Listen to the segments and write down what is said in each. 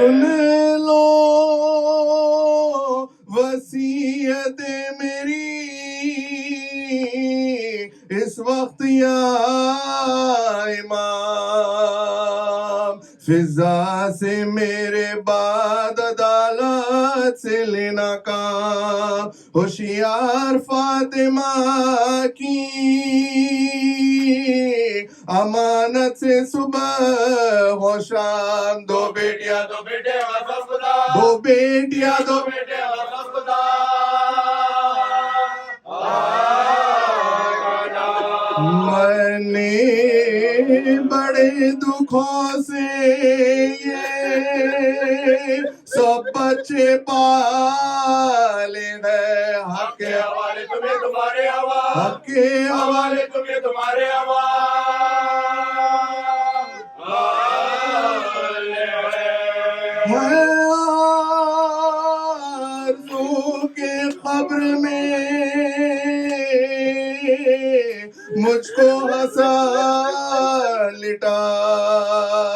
سن لو وصیت میری اس وقت یا امام، فضا سے میرے بعد عدالت سے لینا کام، ہوشیار فاطمہ کی امانت سے صبح و شام، دو بیٹیاں دو بیٹے دو بیٹیاں دو بیٹے میں نے بڑے دکھوں سے یہ سب بچے پالے ہیں، حق کے حوالے تمہیں تمہارے عوام، حق کے حوالے تمہیں تمہارے عوام، آرزو کے قبر میں مجھ کو ہنسا لٹائے،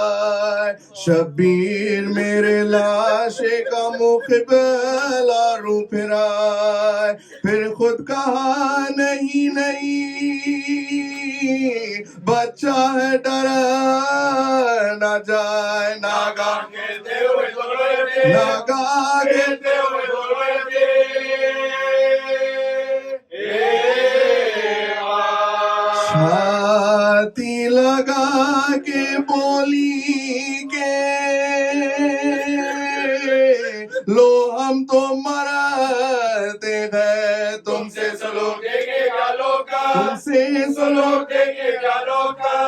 شبیر میرے لاشے کا مقبلہ رو پھرائے، پھر خود کہا نہیں نہیں بچہ ہے ڈرا نہ جائے، ناگاہ کہتے ہوئے ناگاہ کہتے ہوئے چھاتی لگا کے بولی کہ لو ہم تو مرتے ہیں، تم سے سلوک دیکھے کیا لوکا، تم سے سلوک دیکھے کیا لوکا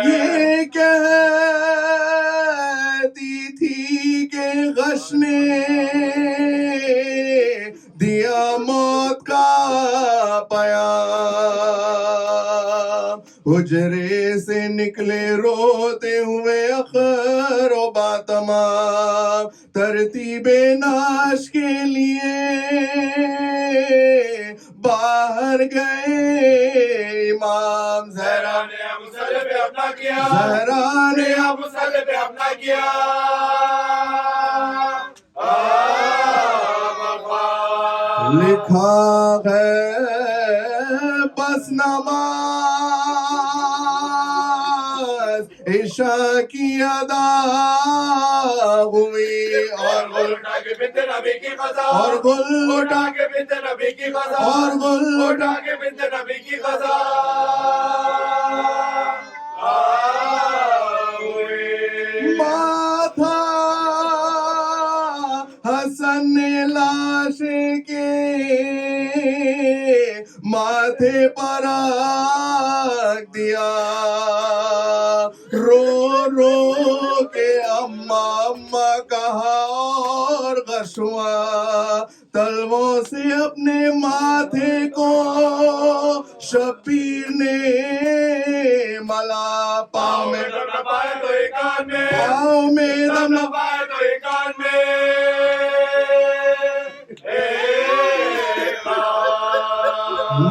یہ کہتی تھی کہ غش نے دیا موت کا پیام، حجرے سے نکلے روتے ہوئے اخر و باتمام، ترتیب ناش کے لیے باہر گئے امام، زہرا نے ابو صالح پہ اپنا کیا، زہرا نے ابو صالح پہ اپنا کیا، لکھا ہے بس نماز عشاء کی ادا ہوئی، اور گل اٹھا کے بنت نبی کی قضا، اور گل اٹھا کے بنت نبی کی قضا، اور گل اٹھا کے بنت نبی کی قضا ماتھا حسن نے لاش کے ماتھے پر رکھ دیا، رو رو کے اماں اماں کہا اور غشوا، تلووں سے اپنے ماتھے کو شبیر نے ملا، پاؤں میں دم نہ پائے تو ایک کان میں، پاؤں میں دم نہ پائے تو ایک کان میں،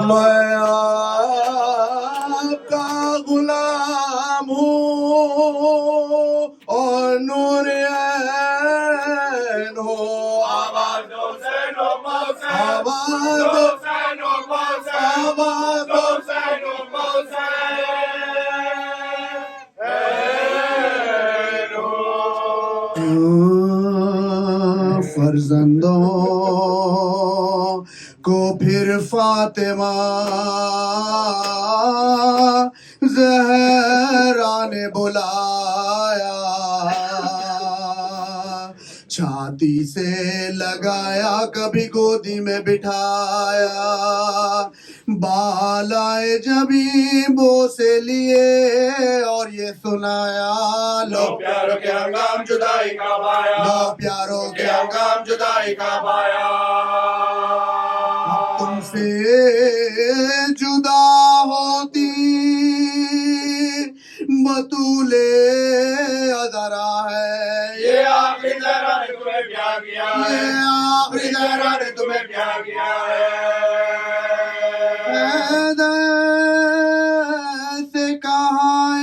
میں آپ کا غلام ہوں اور نور عین ہو، آواز دو حسین و موسیٰ، آواز دو حسین و موسیٰ، آواز دو حسین و موسیٰ، فرزندوں کو پھر فاطمہ زہرا نے بلایا، چھاتی سے لگایا کبھی گودی میں بٹھایا، بالائے جبھی بوسے لیے اور یہ سنایا، لو پیاروں کے ہنگام جدائی کا پایا، لو پیاروں کے ہنگام جدائی کا پایا، تم سے جدا ہوتی بطول ازرا ہے، یہ آخری ذرا نے تمہیں پیار کیا ہے، یہ آخری ذرا نے تمہیں پیار کیا ہے، سے کہاں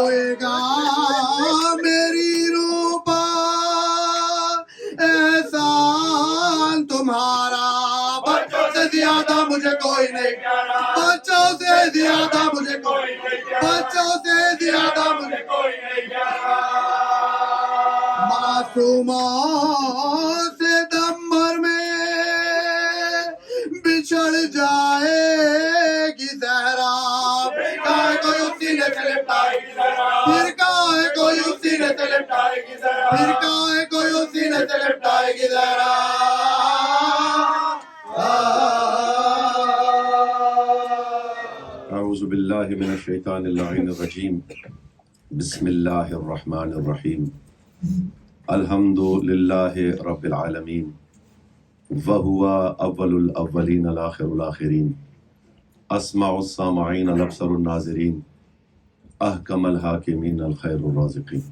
روئے گا میری روح پر احسان تمہارا. بچوں سے زیادہ مجھے کوئی نہیں پیارا, بچوں سے زیادہ مجھے کوئی نہیں پیارا, بچوں سے زیادہ مجھے کوئی نہیں پیارا. معصوموں سے دم بھر میں بچھڑ جائے گی زہرا. پھر کائے کوئی اسی نے سے لپٹائے گی زہرا, پھر کائے کوئی اسی نے سے لپٹائے گی زہرا, پھر کائے کوئی اسی نے سے لپٹائے گی زہرا. اعوذ باللہ من الشیطان اللعین الرجیم. بسم اللہ الرحمن الرحیم. الحمد للہ رب العالمین وہو اول الاولین الاخر الاخرین اسمع السامعین الابصر الناظرین احکم الحاکمین الخیر الرازقین.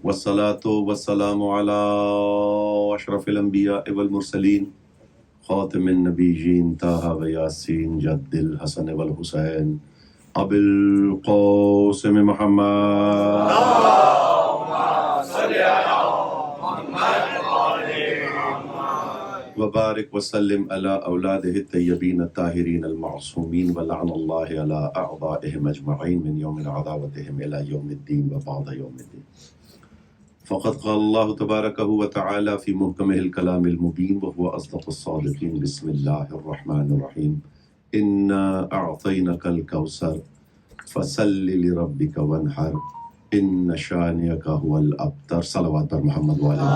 والصلاة والسلام علی اشرف الانبیاء والمرسلین خاتم النبیین طٰہٰ و یاسین جد الحسن والحسین ابی القاسم محمد وبارک وسلم علی اولادہ الطیبین الطاہرین المعصومین ولعن اللہ علی اعدائہم اجمعین من یوم عداوتہم الی یوم الدین وبعد یوم الدین. فقد قال اللہ تبارک و تعالی فی محکمہ الکلام المبین وهو اصدق الصادقین. بسم اللہ الرحمن الرحیم. انا اعطینک الکوثر فصل لربک وانحر ان شانئک هو الابتر. صلوات پر محمد وعلی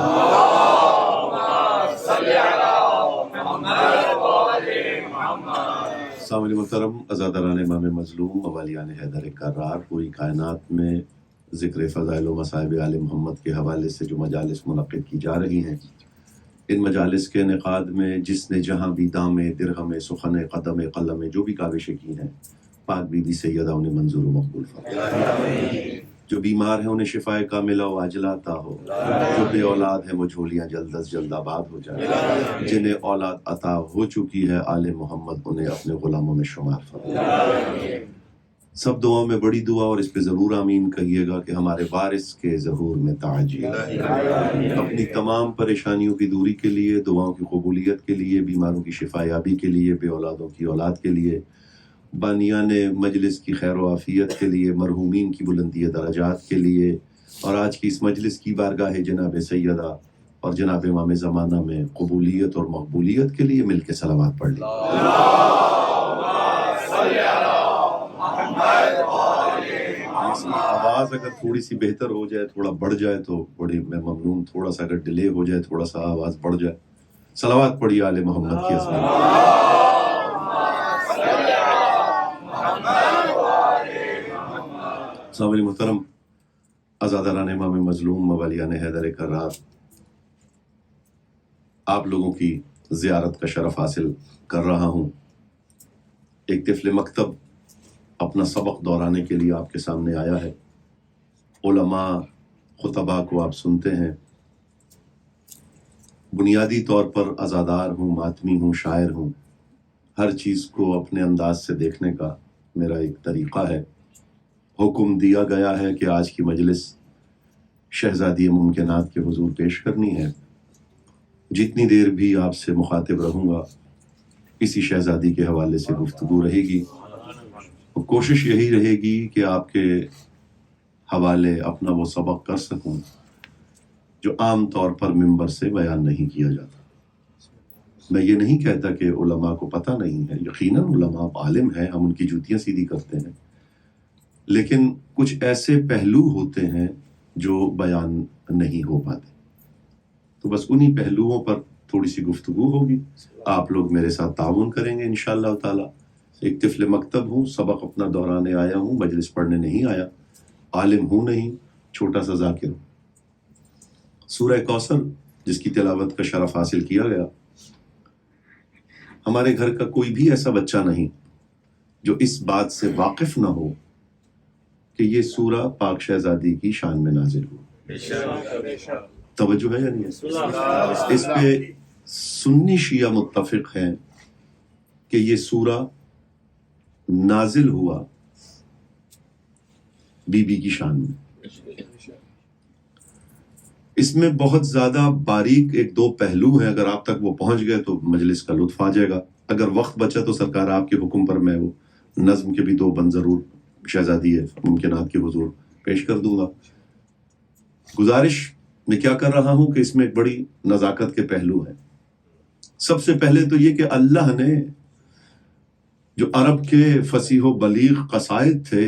السلام علیکم. محترم عزاداران امام مظلوم موالیان حیدر کرار، پوری کائنات میں ذکر فضائل و مصائب آل محمد کے حوالے سے جو مجالس منعقد کی جا رہی ہیں، ان مجالس کے انعقاد میں جس نے جہاں بھی دام درہم سخن قدم قلم جو بھی کاوشیں کی ہیں، پاک بی بی سیدہ انہیں منظور و مقبول فرمائے. جو بیمار ہیں انہیں شفائے کاملہ و عاجلہ عطا ہو. جو بے اولاد ہیں وہ جھولیاں جلد از جلد آباد ہو جائیں. جنہیں اولاد عطا ہو چکی ہے آل محمد انہیں اپنے غلاموں میں شمار فرمائے. سب دعاؤں میں بڑی دعا، اور اس پہ ضرور آمین کہیے گا کہ ہمارے وارث کے ظہور میں تعجیل. اپنی تمام پریشانیوں کی دوری کے لیے، دعاؤں کی قبولیت کے لیے، بیماروں کی شفا یابی کے لیے، بے اولادوں کی اولاد کے لیے، بانیان مجلس کی خیر و عافیت کے لیے، مرحومین کی بلندی درجات کے لیے، اور آج کی اس مجلس کی بارگاہ جناب سیدہ اور جناب امام زمانہ میں قبولیت اور مقبولیت کے لیے مل کے صلوات پڑھ لیں. آواز اگر تھوڑی سی بہتر ہو جائے، تھوڑا بڑھ جائے تو بڑی میں ممنون. تھوڑا سا اگر ڈیلے ہو جائے، تھوڑا سا آواز بڑھ جائے. صلوات پڑھیے آل محمد کی اسلام. السلام علیکم محترم عزاداران امام مظلوم موالیان حیدر کرار، آپ لوگوں کی زیارت کا شرف حاصل کر رہا ہوں. ایک طفل مکتب اپنا سبق دہرانے کے لیے آپ کے سامنے آیا ہے. علماء خطباء کو آپ سنتے ہیں. بنیادی طور پر عزادار ہوں، ماتمی ہوں، شاعر ہوں. ہر چیز کو اپنے انداز سے دیکھنے کا میرا ایک طریقہ ہے. حکم دیا گیا ہے کہ آج کی مجلس شہزادی ممکنات کے حضور پیش کرنی ہے. جتنی دیر بھی آپ سے مخاطب رہوں گا اسی شہزادی کے حوالے سے گفتگو رہے گی. کوشش یہی رہے گی کہ آپ کے حوالے اپنا وہ سبق کر سکوں جو عام طور پر ممبر سے بیان نہیں کیا جاتا. میں یہ نہیں کہتا کہ علماء کو پتہ نہیں ہے، یقیناً علماء عالم ہیں، ہم ان کی جوتیاں سیدھی کرتے ہیں، لیکن کچھ ایسے پہلو ہوتے ہیں جو بیان نہیں ہو پاتے. تو بس انہی پہلوؤں پر تھوڑی سی گفتگو ہوگی. آپ لوگ میرے ساتھ تعاون کریں گے انشاءاللہ تعالی. ایک طفل مکتب ہوں، سبق اپنا دہرانے آیا ہوں، مجلس پڑھنے نہیں آیا. عالم ہوں نہیں، چھوٹا سا ذاکر ہوں. سورہ کوثر جس کی تلاوت کا شرف حاصل کیا گیا، ہمارے گھر کا کوئی بھی ایسا بچہ نہیں جو اس بات سے واقف نہ ہو کہ یہ سورہ پاک شہزادی کی شان میں نازل ہو. توجہ ہے یا نہیں؟ اس پہ سنی شیعہ متفق ہیں کہ یہ سورہ نازل ہوا بی بی کی شان میں. اس میں بہت زیادہ باریک ایک دو پہلو ہیں، اگر آپ تک وہ پہنچ گئے تو مجلس کا لطف آ جائے گا. اگر وقت بچا تو سرکار آپ کے حکم پر میں وہ نظم کے بھی دو بند ضرور شہزادی ممکنات کے حضور پیش کر دوں گا. گزارش میں کیا کر رہا ہوں کہ اس میں ایک بڑی نزاکت کے پہلو ہیں. سب سے پہلے تو یہ کہ اللہ نے جو عرب کے فصیح و بلیغ قصائد تھے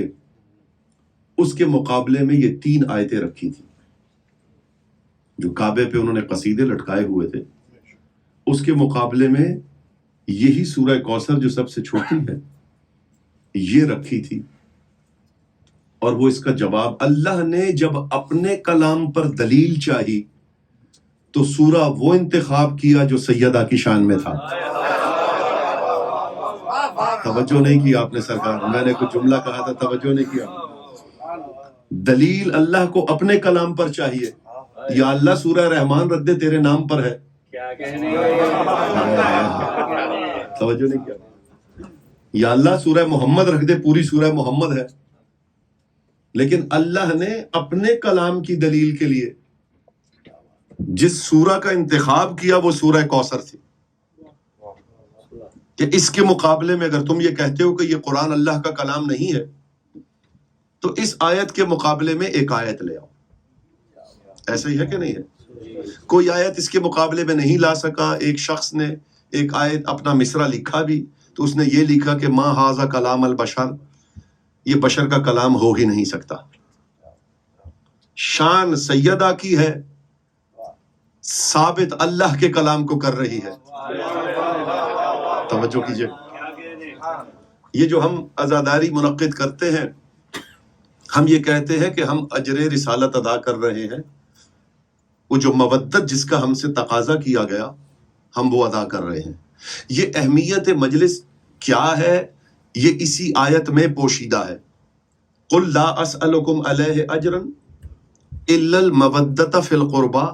اس کے مقابلے میں یہ 3 آیتیں رکھی تھیں جو کعبے پہ انہوں نے قصیدے لٹکائے ہوئے تھے. اس کے مقابلے میں یہی سورہ کوثر جو سب سے چھوٹی ہے یہ رکھی تھی. اور وہ اس کا جواب اللہ نے جب اپنے کلام پر دلیل چاہی تو سورہ وہ انتخاب کیا جو سیدہ کی شان میں تھا. توجہ نہیں کی آپ نے سرکار، میں نے کچھ جملہ کہا تھا توجہ نہیں کیا. دلیل اللہ کو اپنے کلام پر چاہیے. یا اللہ سورہ رحمان رد تیرے نام پر ہے، توجہ نہیں کیا. یا اللہ سورہ محمد رکھ دے، پوری سورہ محمد ہے. لیکن اللہ نے اپنے کلام کی دلیل کے لیے جس سورہ کا انتخاب کیا وہ سورہ کوثر تھی. کہ اس کے مقابلے میں اگر تم یہ کہتے ہو کہ یہ قرآن اللہ کا کلام نہیں ہے تو اس آیت کے مقابلے میں ایک آیت لے آؤ. ایسا ہی ہے کہ نہیں ہے؟ کوئی آیت اس کے مقابلے میں نہیں لا سکا. ایک شخص نے ایک آیت اپنا مصرع لکھا بھی تو اس نے یہ لکھا کہ ما ھذا کلام البشر، یہ بشر کا کلام ہو ہی نہیں سکتا. شان سیدہ کی ہے، ثابت اللہ کے کلام کو کر رہی ہے. توجہ کیجئے. یہ جو ہم عزاداری منعقد کرتے ہیں ہم یہ کہتے ہیں کہ ہم اجر رسالت ادا کر رہے ہیں. وہ جو مودت جس کا ہم سے تقاضا کیا گیا ہم وہ ادا کر رہے ہیں. یہ اہمیت مجلس کیا ہے یہ اسی آیت میں پوشیدہ ہے. قل لا اسألکم علیہ اجرا الا المودۃ فی القربى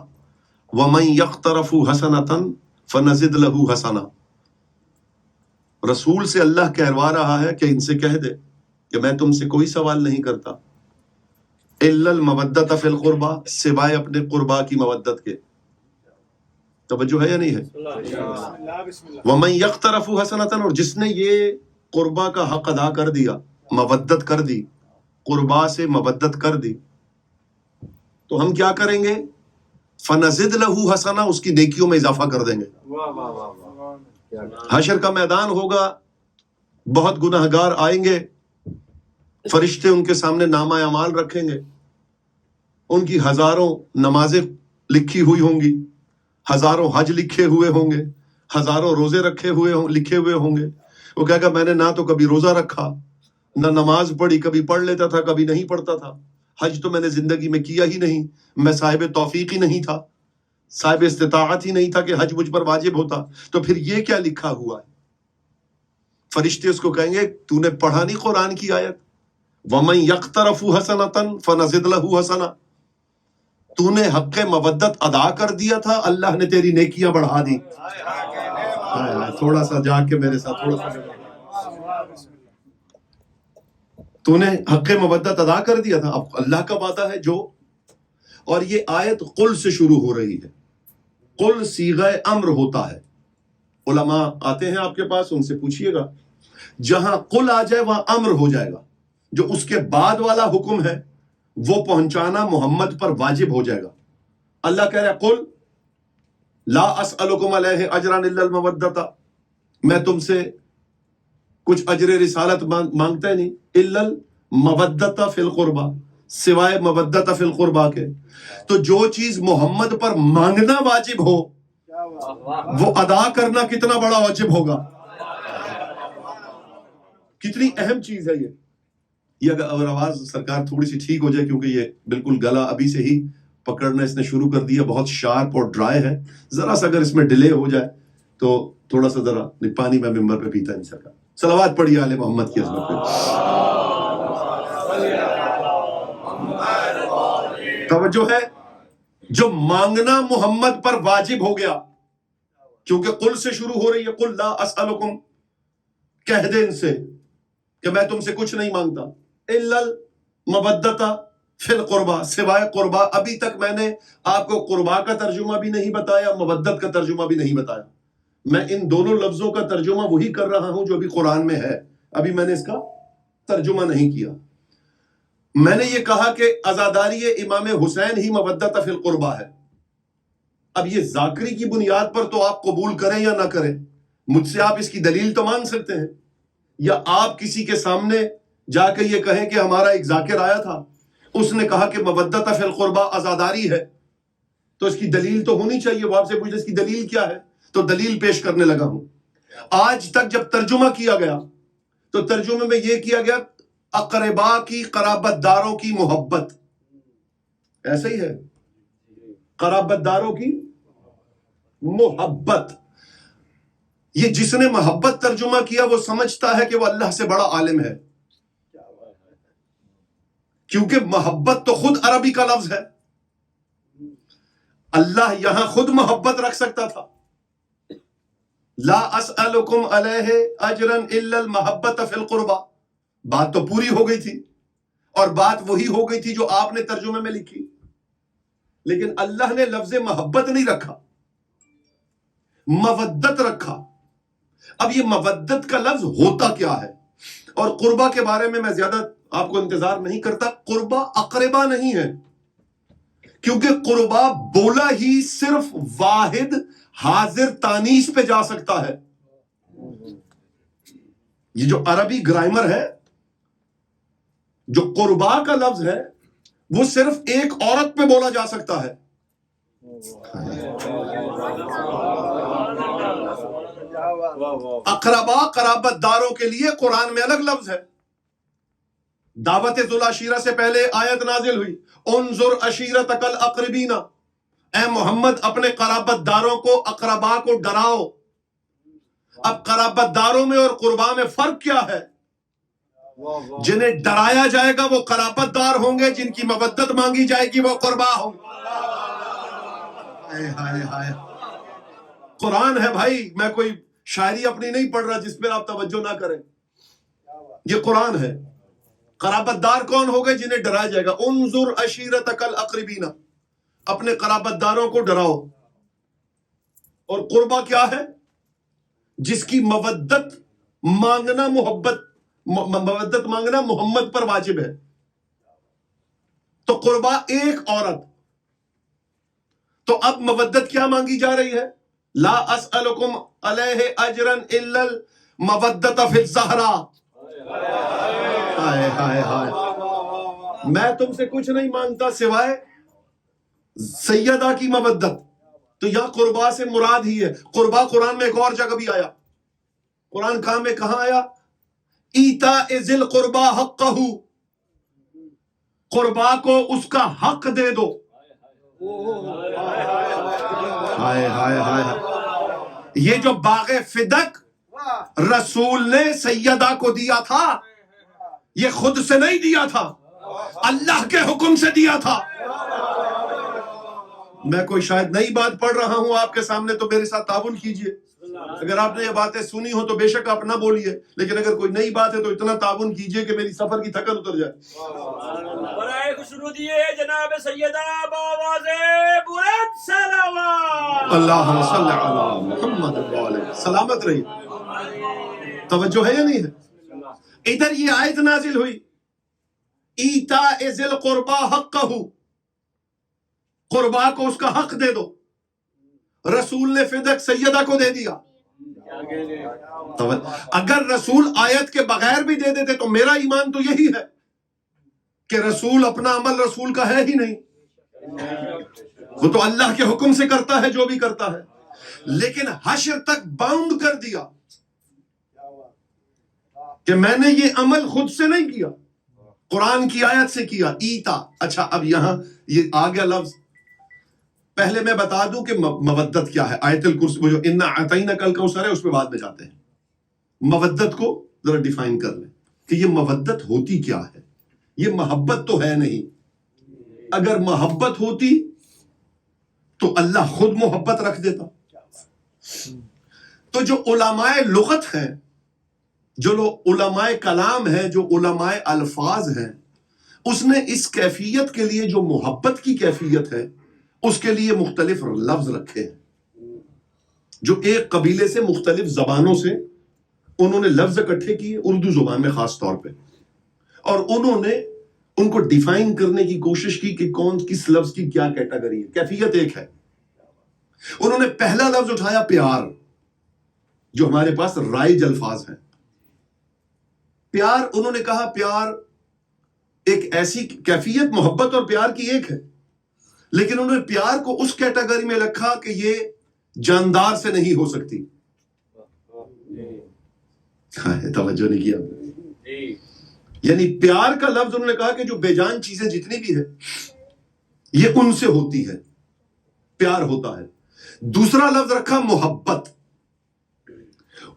ومن یقترف حسنۃ فنزد له حسنہ. رسول سے اللہ کہلوا رہا ہے کہ ان سے کہہ دے کہ میں تم سے کوئی سوال نہیں کرتا الا المودۃ فی القربى، سوائے اپنے قربا کی مودت کے. توجہ ہے یا نہیں ہے؟ ومن یقترف حسنۃ، اور جس نے یہ قربا کا حق ادا کر دیا، مودت کر دی، قربا سے مودت کر دی، تو ہم کیا کریں گے؟ فنزد له حسنہ، اس کی نیکیوں میں اضافہ کر دیں گے. حشر کا میدان ہوگا، بہت گناہگار آئیں گے، فرشتے ان کے سامنے نامہ اعمال رکھیں گے. ان کی ہزاروں نمازیں لکھی ہوئی ہوں گی، ہزاروں حج لکھے ہوئے ہوں گے، ہزاروں روزے لکھے ہوئے ہوں گے. وہ کہے گا میں نے نہ تو کبھی روزہ رکھا، نہ نماز پڑھی، کبھی پڑھ لیتا تھا کبھی نہیں پڑھتا تھا. حج تو میں نے زندگی میں کیا ہی نہیں، میں صاحب توفیق ہی نہیں تھا، صاحب استطاعت ہی نہیں تھا کہ حج مجھ پر واجب ہوتا. تو پھر یہ کیا لکھا ہوا ہے؟ فرشتے اس کو کہیں گے تو نے پڑھا نہیں قرآن کی آیت وَمَن يَقْتَرَفُ حَسَنَةً فَنَزِدْ لَهُ حَسَنَةً، تو نے حق مودت ادا کر دیا تھا، اللہ نے تیری نیکیاں بڑھا دی. تھوڑا سا جا کے میرے ساتھ تھوڑا سا، تو نے حق مودت ادا کر دیا تھا. اب اللہ کا وعدہ ہے جو، اور یہ آیت قل سے شروع ہو رہی ہے. قل صیغہ امر ہوتا ہے. علماء آتے ہیں آپ کے پاس، ان سے پوچھئے گا، جہاں قل آ جائے وہاں امر ہو جائے گا. جو اس کے بعد والا حکم ہے وہ پہنچانا محمد پر واجب ہو جائے گا. اللہ کہہ رہا ہے قل لا اسألکم علیہ اجرا الا المودۃ، میں تم سے کچھ اجر رسالت مانگتا ہی نہیں، الا المودۃ فی القربى، سوائے مودۃ فی القربى کے. تو جو چیز محمد پر مانگنا واجب ہو وہ ادا کرنا کتنا بڑا واجب ہوگا. کتنی اہم چیز ہے یہ اگر آواز سرکار تھوڑی سی ٹھیک ہو جائے، کیونکہ یہ بالکل گلا ابھی سے ہی پکڑنا اس نے شروع کر دیا، بہت شارپ اور ڈرائی ہے. ذرا سا اگر اس میں ڈیلے ہو جائے تو تھوڑا سا ذرا پانی میں ممبر پہ پیتا نہیں سکا. صلوات پڑھیے آل محمد کی عظمت پہ. توجہ ہے، جو مانگنا محمد پر واجب ہو گیا، کیونکہ قل سے شروع ہو رہی ہے. قل لا اسألکم، کہہ دے ان سے کہ میں تم سے کچھ نہیں مانگتا، الا مودتا فی القربا، سوائے قربا ابھی تک میں نے آپ کو قربا کا ترجمہ بھی نہیں بتایا، مودت کا ترجمہ بھی نہیں بتایا. میں ان دونوں لفظوں کا ترجمہ وہی کر رہا ہوں جو ابھی قرآن میں ہے، ابھی میں نے اس کا ترجمہ نہیں کیا. میں نے یہ کہا کہ عزاداری امام حسین ہی مودت فی القربا ہے. اب یہ ذاکری کی بنیاد پر تو آپ قبول کریں یا نہ کریں، مجھ سے آپ اس کی دلیل تو مانگ سکتے ہیں، یا آپ کسی کے سامنے جا کے یہ کہیں کہ ہمارا ایک ذاکر آیا تھا، اس نے کہا کہ مودت فی القربا عزاداری ہے، تو اس کی دلیل تو ہونی چاہیے. وہ آپ سے پوچھے اس کی دلیل کیا ہے، تو دلیل پیش کرنے لگا ہوں. آج تک جب ترجمہ کیا گیا تو ترجمے میں یہ کیا گیا اقربا کی، قرابت داروں کی محبت، ایسا ہی ہے، قرابت داروں کی محبت. یہ جس نے محبت ترجمہ کیا وہ سمجھتا ہے کہ وہ اللہ سے بڑا عالم ہے، کیونکہ محبت تو خود عربی کا لفظ ہے. اللہ یہاں خود محبت رکھ سکتا تھا. لا اسألکم علیہ اجرا الا المحبت فی القربا، بات تو پوری ہو گئی تھی، اور بات وہی ہو گئی تھی جو آپ نے ترجمے میں لکھی، لیکن اللہ نے لفظ محبت نہیں رکھا، مودت رکھا. اب یہ مودت کا لفظ ہوتا کیا ہے؟ اور قربا کے بارے میں زیادہ آپ کو انتظار نہیں کرتا. قربا اقربا نہیں ہے، کیونکہ قربا بولا ہی صرف واحد حاضر تانیث پہ جا سکتا ہے. یہ جو عربی گرامر ہے، جو قربا کا لفظ ہے وہ صرف ایک عورت پہ بولا جا سکتا ہے. اقربا قرابت داروں کے لیے قرآن میں الگ لفظ ہے. دعوت ذو العشیرہ سے پہلے آیت نازل ہوئی، انظر عشیرتک الاقربین، اے محمد اپنے قرابت داروں کو، اقربا کو ڈراؤ. اب قرابت داروں میں اور قربا میں فرق کیا ہے؟ جنہیں ڈرایا جائے گا وہ قرابت دار ہوں گے، جن کی مودت مانگی جائے گی وہ قربا ہوں گے. ہائے ہائے ہائے، قرآن ہے بھائی، میں کوئی شاعری اپنی نہیں پڑھ رہا جس پہ آپ توجہ نہ کریں. یہ قرآن ہے. قرابت دار کون ہو گئے؟ جنہیں ڈرایا جائے گا. انظر عشیرتک الاقربین، اپنے قرابت داروں کو ڈراؤ. اور قربا کیا ہے؟ جس کی مودت مانگنا مودت مانگنا محمد پر واجب ہے. تو قربا ایک عورت. تو اب مودت کیا مانگی جا رہی ہے؟ لا اسألکم علیہ اجرا الا المودت فی الزہرا. ہائے ہائے ہائے، میں تم سے کچھ نہیں مانگتا سوائے سیدہ کی مودت. تو یا قربا سے مراد ہی ہے. قربا قرآن میں ایک اور جگہ بھی آیا. قرآن میں کہاں آیا؟ ایتاء ذی القربا حقہ، قربا کو اس کا حق دے دو. ہائے ہائے ہائے، یہ جو باغ فدق رسول نے سیدہ کو دیا تھا، یہ خود سے نہیں دیا تھا، اللہ کے حکم سے دیا تھا. میں کوئی شاید نئی بات پڑھ رہا ہوں آپ کے سامنے، تو میرے ساتھ تعاون کیجئے. اگر آپ نے یہ باتیں سنی ہو تو بے شک آپ نہ بولیے، لیکن اگر کوئی نئی بات ہے تو اتنا تعاون کیجئے کہ میری سفر کی تھکن اتر جائے. برائے خوشنو دیے جناب سیدہ بآواز بلند صلوات. اللہم صلی علی محمد وعلیہ. سلامت رہی. توجہ ہے یا نہیں ہے؟ ادھر یہ آیت نازل ہوئی، ایتاء ذی القربا حقہ، قربا کو اس کا حق دے دو. رسول نے فدق سیدہ کو دے دیا. اگر رسول آیت کے بغیر بھی دے دیتے تو میرا ایمان تو یہی ہے کہ رسول اپنا عمل رسول کا ہے ہی نہیں، وہ تو اللہ کے حکم سے کرتا ہے جو بھی کرتا ہے. لیکن حشر تک باؤنڈ کر دیا کہ میں نے یہ عمل خود سے نہیں کیا، قرآن کی آیت سے کیا. ایتا. اچھا اب یہاں یہ آ گیا لفظ. پہلے میں بتا دوں کہ مودت کیا ہے. آیت الکرسی جو انا اعطیناک الکوثر ہے اس پہ بعد میں جاتے ہیں. مودت کو ذرا ڈیفائن کر لیں کہ یہ مودت ہوتی کیا ہے. یہ محبت تو ہے نہیں. اگر محبت ہوتی تو اللہ خود محبت رکھ دیتا. تو جو علماء لغت ہیں، جو علماء کلام ہیں، جو علماء الفاظ ہیں، اس نے اس کیفیت کے لیے جو محبت کی کیفیت ہے اس کے لیے مختلف لفظ رکھے ہیں، جو ایک قبیلے سے مختلف زبانوں سے انہوں نے لفظ اکٹھے کیے، اردو زبان میں خاص طور پہ، اور انہوں نے ان کو ڈیفائن کرنے کی کوشش کی کہ کون کس لفظ کی کیا کیٹیگری ہے۔ کیفیت ایک ہے، انہوں نے پہلا لفظ اٹھایا پیار، جو ہمارے پاس رائج الفاظ ہیں۔ پیار، انہوں نے کہا پیار ایک ایسی کیفیت محبت اور پیار کی ایک ہے، لیکن انہوں نے پیار کو اس کیٹیگری میں رکھا کہ یہ جاندار سے نہیں ہو سکتی۔ توجہ نہیں کیا، یعنی پیار کا لفظ انہوں نے کہا کہ جو بے جان چیزیں جتنی بھی ہے یہ ان سے ہوتی ہے، پیار ہوتا ہے۔ دوسرا لفظ رکھا محبت،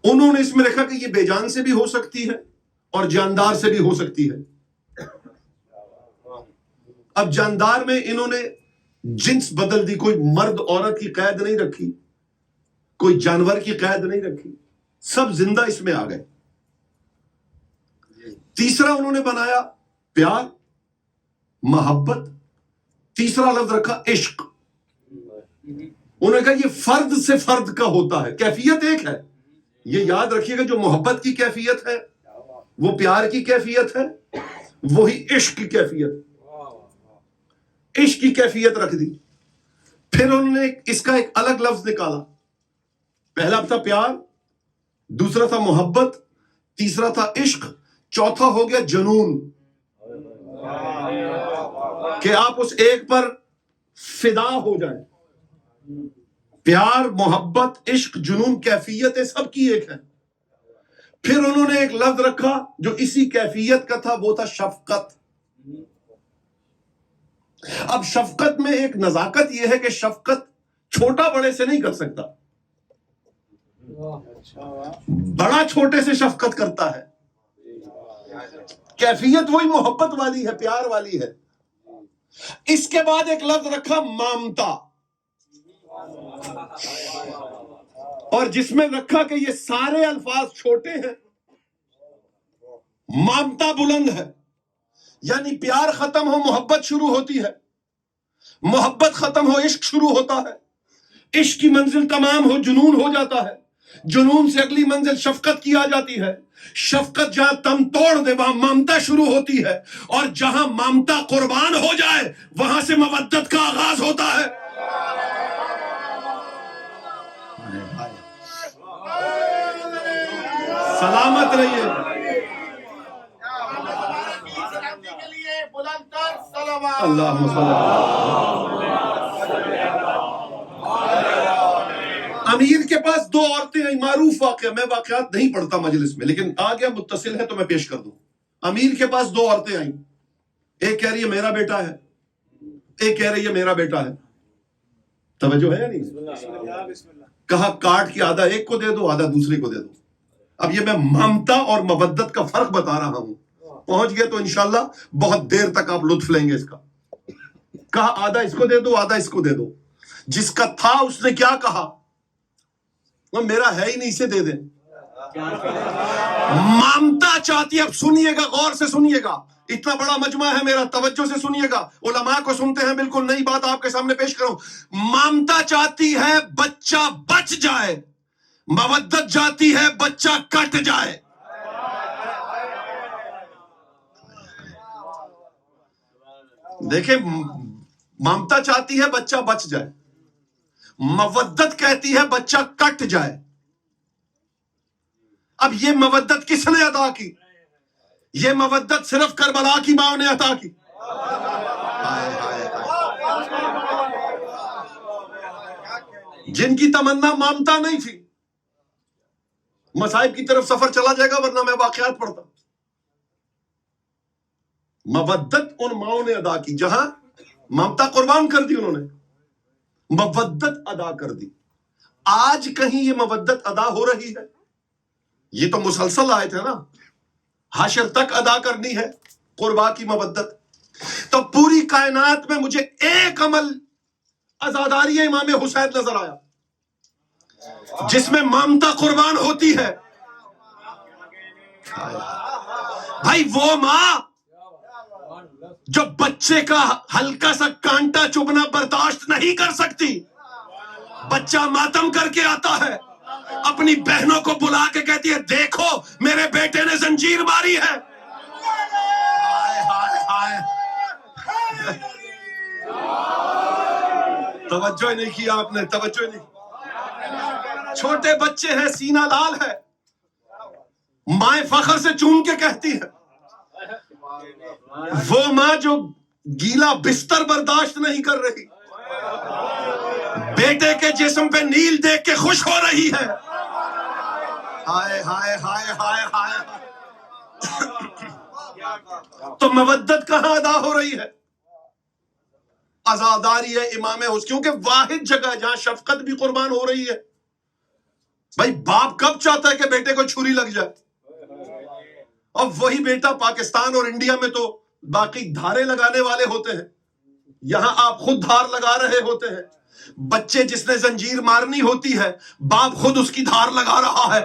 انہوں نے اس میں رکھا کہ یہ بے جان سے بھی ہو سکتی ہے اور جاندار سے بھی ہو سکتی ہے۔ اب جاندار میں انہوں نے جنس بدل دی، کوئی مرد عورت کی قید نہیں رکھی، کوئی جانور کی قید نہیں رکھی، سب زندہ اس میں آ گئے۔ تیسرا انہوں نے بنایا پیار، محبت، تیسرا لفظ رکھا عشق۔ انہوں نے کہا یہ فرد سے فرد کا ہوتا ہے، کیفیت ایک ہے۔ یہ یاد رکھیے گا، جو محبت کی کیفیت ہے وہ پیار کی کیفیت ہے، وہی عشق کی کیفیت، عشق کی کیفیت رکھ دی۔ پھر انہوں نے اس کا ایک الگ لفظ نکالا، پہلا تھا پیار، دوسرا تھا محبت، تیسرا تھا عشق، چوتھا ہو گیا جنون، کہ آپ اس ایک پر فدا ہو جائیں۔ پیار، محبت، عشق، جنون، کیفیتیں سب کی ایک ہے۔ پھر انہوں نے ایک لفظ رکھا جو اسی کیفیت کا تھا، وہ تھا شفقت۔ اب شفقت میں ایک نزاکت یہ ہے کہ شفقت چھوٹا بڑے سے نہیں کر سکتا، بڑا چھوٹے سے شفقت کرتا ہے۔ کیفیت وہی محبت والی ہے، پیار والی ہے۔ اس کے بعد ایک لفظ رکھا مامتا، اور جس میں رکھا کہ یہ سارے الفاظ چھوٹے ہیں، مامتا بلند ہے، یعنی پیار ختم ہو محبت شروع ہوتی ہے، محبت ختم ہو عشق شروع ہوتا ہے، عشق کی منزل تمام ہو جنون ہو جاتا ہے، جنون سے اگلی منزل شفقت کی آ جاتی ہے، شفقت جہاں تم توڑ دے وہاں مامتا شروع ہوتی ہے، اور جہاں مامتا قربان ہو جائے وہاں سے مودت کا آغاز ہوتا ہے۔ سلامت رہیے۔ اللہم صلی امیر کے پاس دو عورتیں آئیں، معروف واقعہ، میں واقعات نہیں پڑھتا مجلس میں، لیکن آ گیا متصل ہے تو میں پیش کر دوں۔ امیر کے پاس دو عورتیں آئیں، ایک کہہ رہی ہے میرا بیٹا ہے، ایک کہہ رہی ہے میرا بیٹا ہے۔ توجہ ہے یا نہیں؟ کہا کاٹ کے آدھا ایک کو دے دو، آدھا دوسرے کو دے دو۔ اب یہ میں ممتا اور مودت کا فرق بتا رہا ہوں، پہنچ گیا تو انشاءاللہ بہت دیر تک آپ لطف لیں گے اس کا۔ کہا آدھا اس کو دے دو، آدھا اس کو دے دو۔ جس کا تھا اس نے کیا کہا؟ وہ میرا ہے ہی نہیں، اسے دے دیں۔ مامتا چاہتی ہے، اب سنیے گا، غور سے سنیے گا، اتنا بڑا مجمع ہے میرا، توجہ سے سنیے گا، علماء کو سنتے ہیں، بالکل نئی بات آپ کے سامنے پیش کروں۔ مامتا چاہتی ہے بچہ بچ جائے، مودت چاہتی ہے بچہ کٹ جائے۔ دیکھیں، مامتا چاہتی ہے بچہ بچ جائے، مودت کہتی ہے بچہ کٹ جائے۔ اب یہ مودت کس نے عطا کی؟ یہ مودت صرف کربلا کی ماں نے عطا کی۔ جن کی تمنا مامتا نہیں تھی، مصائب کی طرف سفر چلا جائے گا ورنہ میں واقعات پڑھتا۔ مودت ان ماؤں نے ادا کی، جہاں ممتا قربان کر دی انہوں نے، مودت ادا کر دی۔ آج کہیں یہ مودت ادا ہو رہی ہے؟ یہ تو مسلسل آیت ہے نا، حشر تک ادا کرنی ہے قربا کی مودت۔ تو پوری کائنات میں مجھے ایک عمل عزاداری امام حسین نظر آیا جس میں مامتا قربان ہوتی ہے۔ بھائی وہ ماں جو بچے کا ہلکا سا کانٹا چبھنا برداشت نہیں کر سکتی، بچہ ماتم کر کے آتا ہے، اپنی بہنوں کو بلا کے کہتی ہے دیکھو میرے بیٹے نے زنجیر ماری ہے. ہائے ہائے ہائے، توجہ نہیں کی آپ نے، توجہ نہیں. چھوٹے بچے ہیں، سینہ لال ہے، مائیں فخر سے چوم کے کہتی ہے. وہ ماں جو گیلا بستر برداشت نہیں کر رہی، بیٹے کے جسم پہ نیل دیکھ کے خوش ہو رہی ہے. ہائے ہائے ہائے ہائے ہائے. تو مودت کہاں ادا ہو رہی ہے؟ عزاداری ہے امام حسین، کیونکہ واحد جگہ جہاں شفقت بھی قربان ہو رہی ہے. بھائی باپ کب چاہتا ہے کہ بیٹے کو چھری لگ جائے؟ اور وہی بیٹا پاکستان اور انڈیا میں تو باقی دھاریں لگانے والے ہوتے ہیں، یہاں آپ خود دھار لگا رہے ہوتے ہیں. بچے جس نے زنجیر مارنی ہوتی ہے، باپ خود اس کی دھار لگا رہا ہے.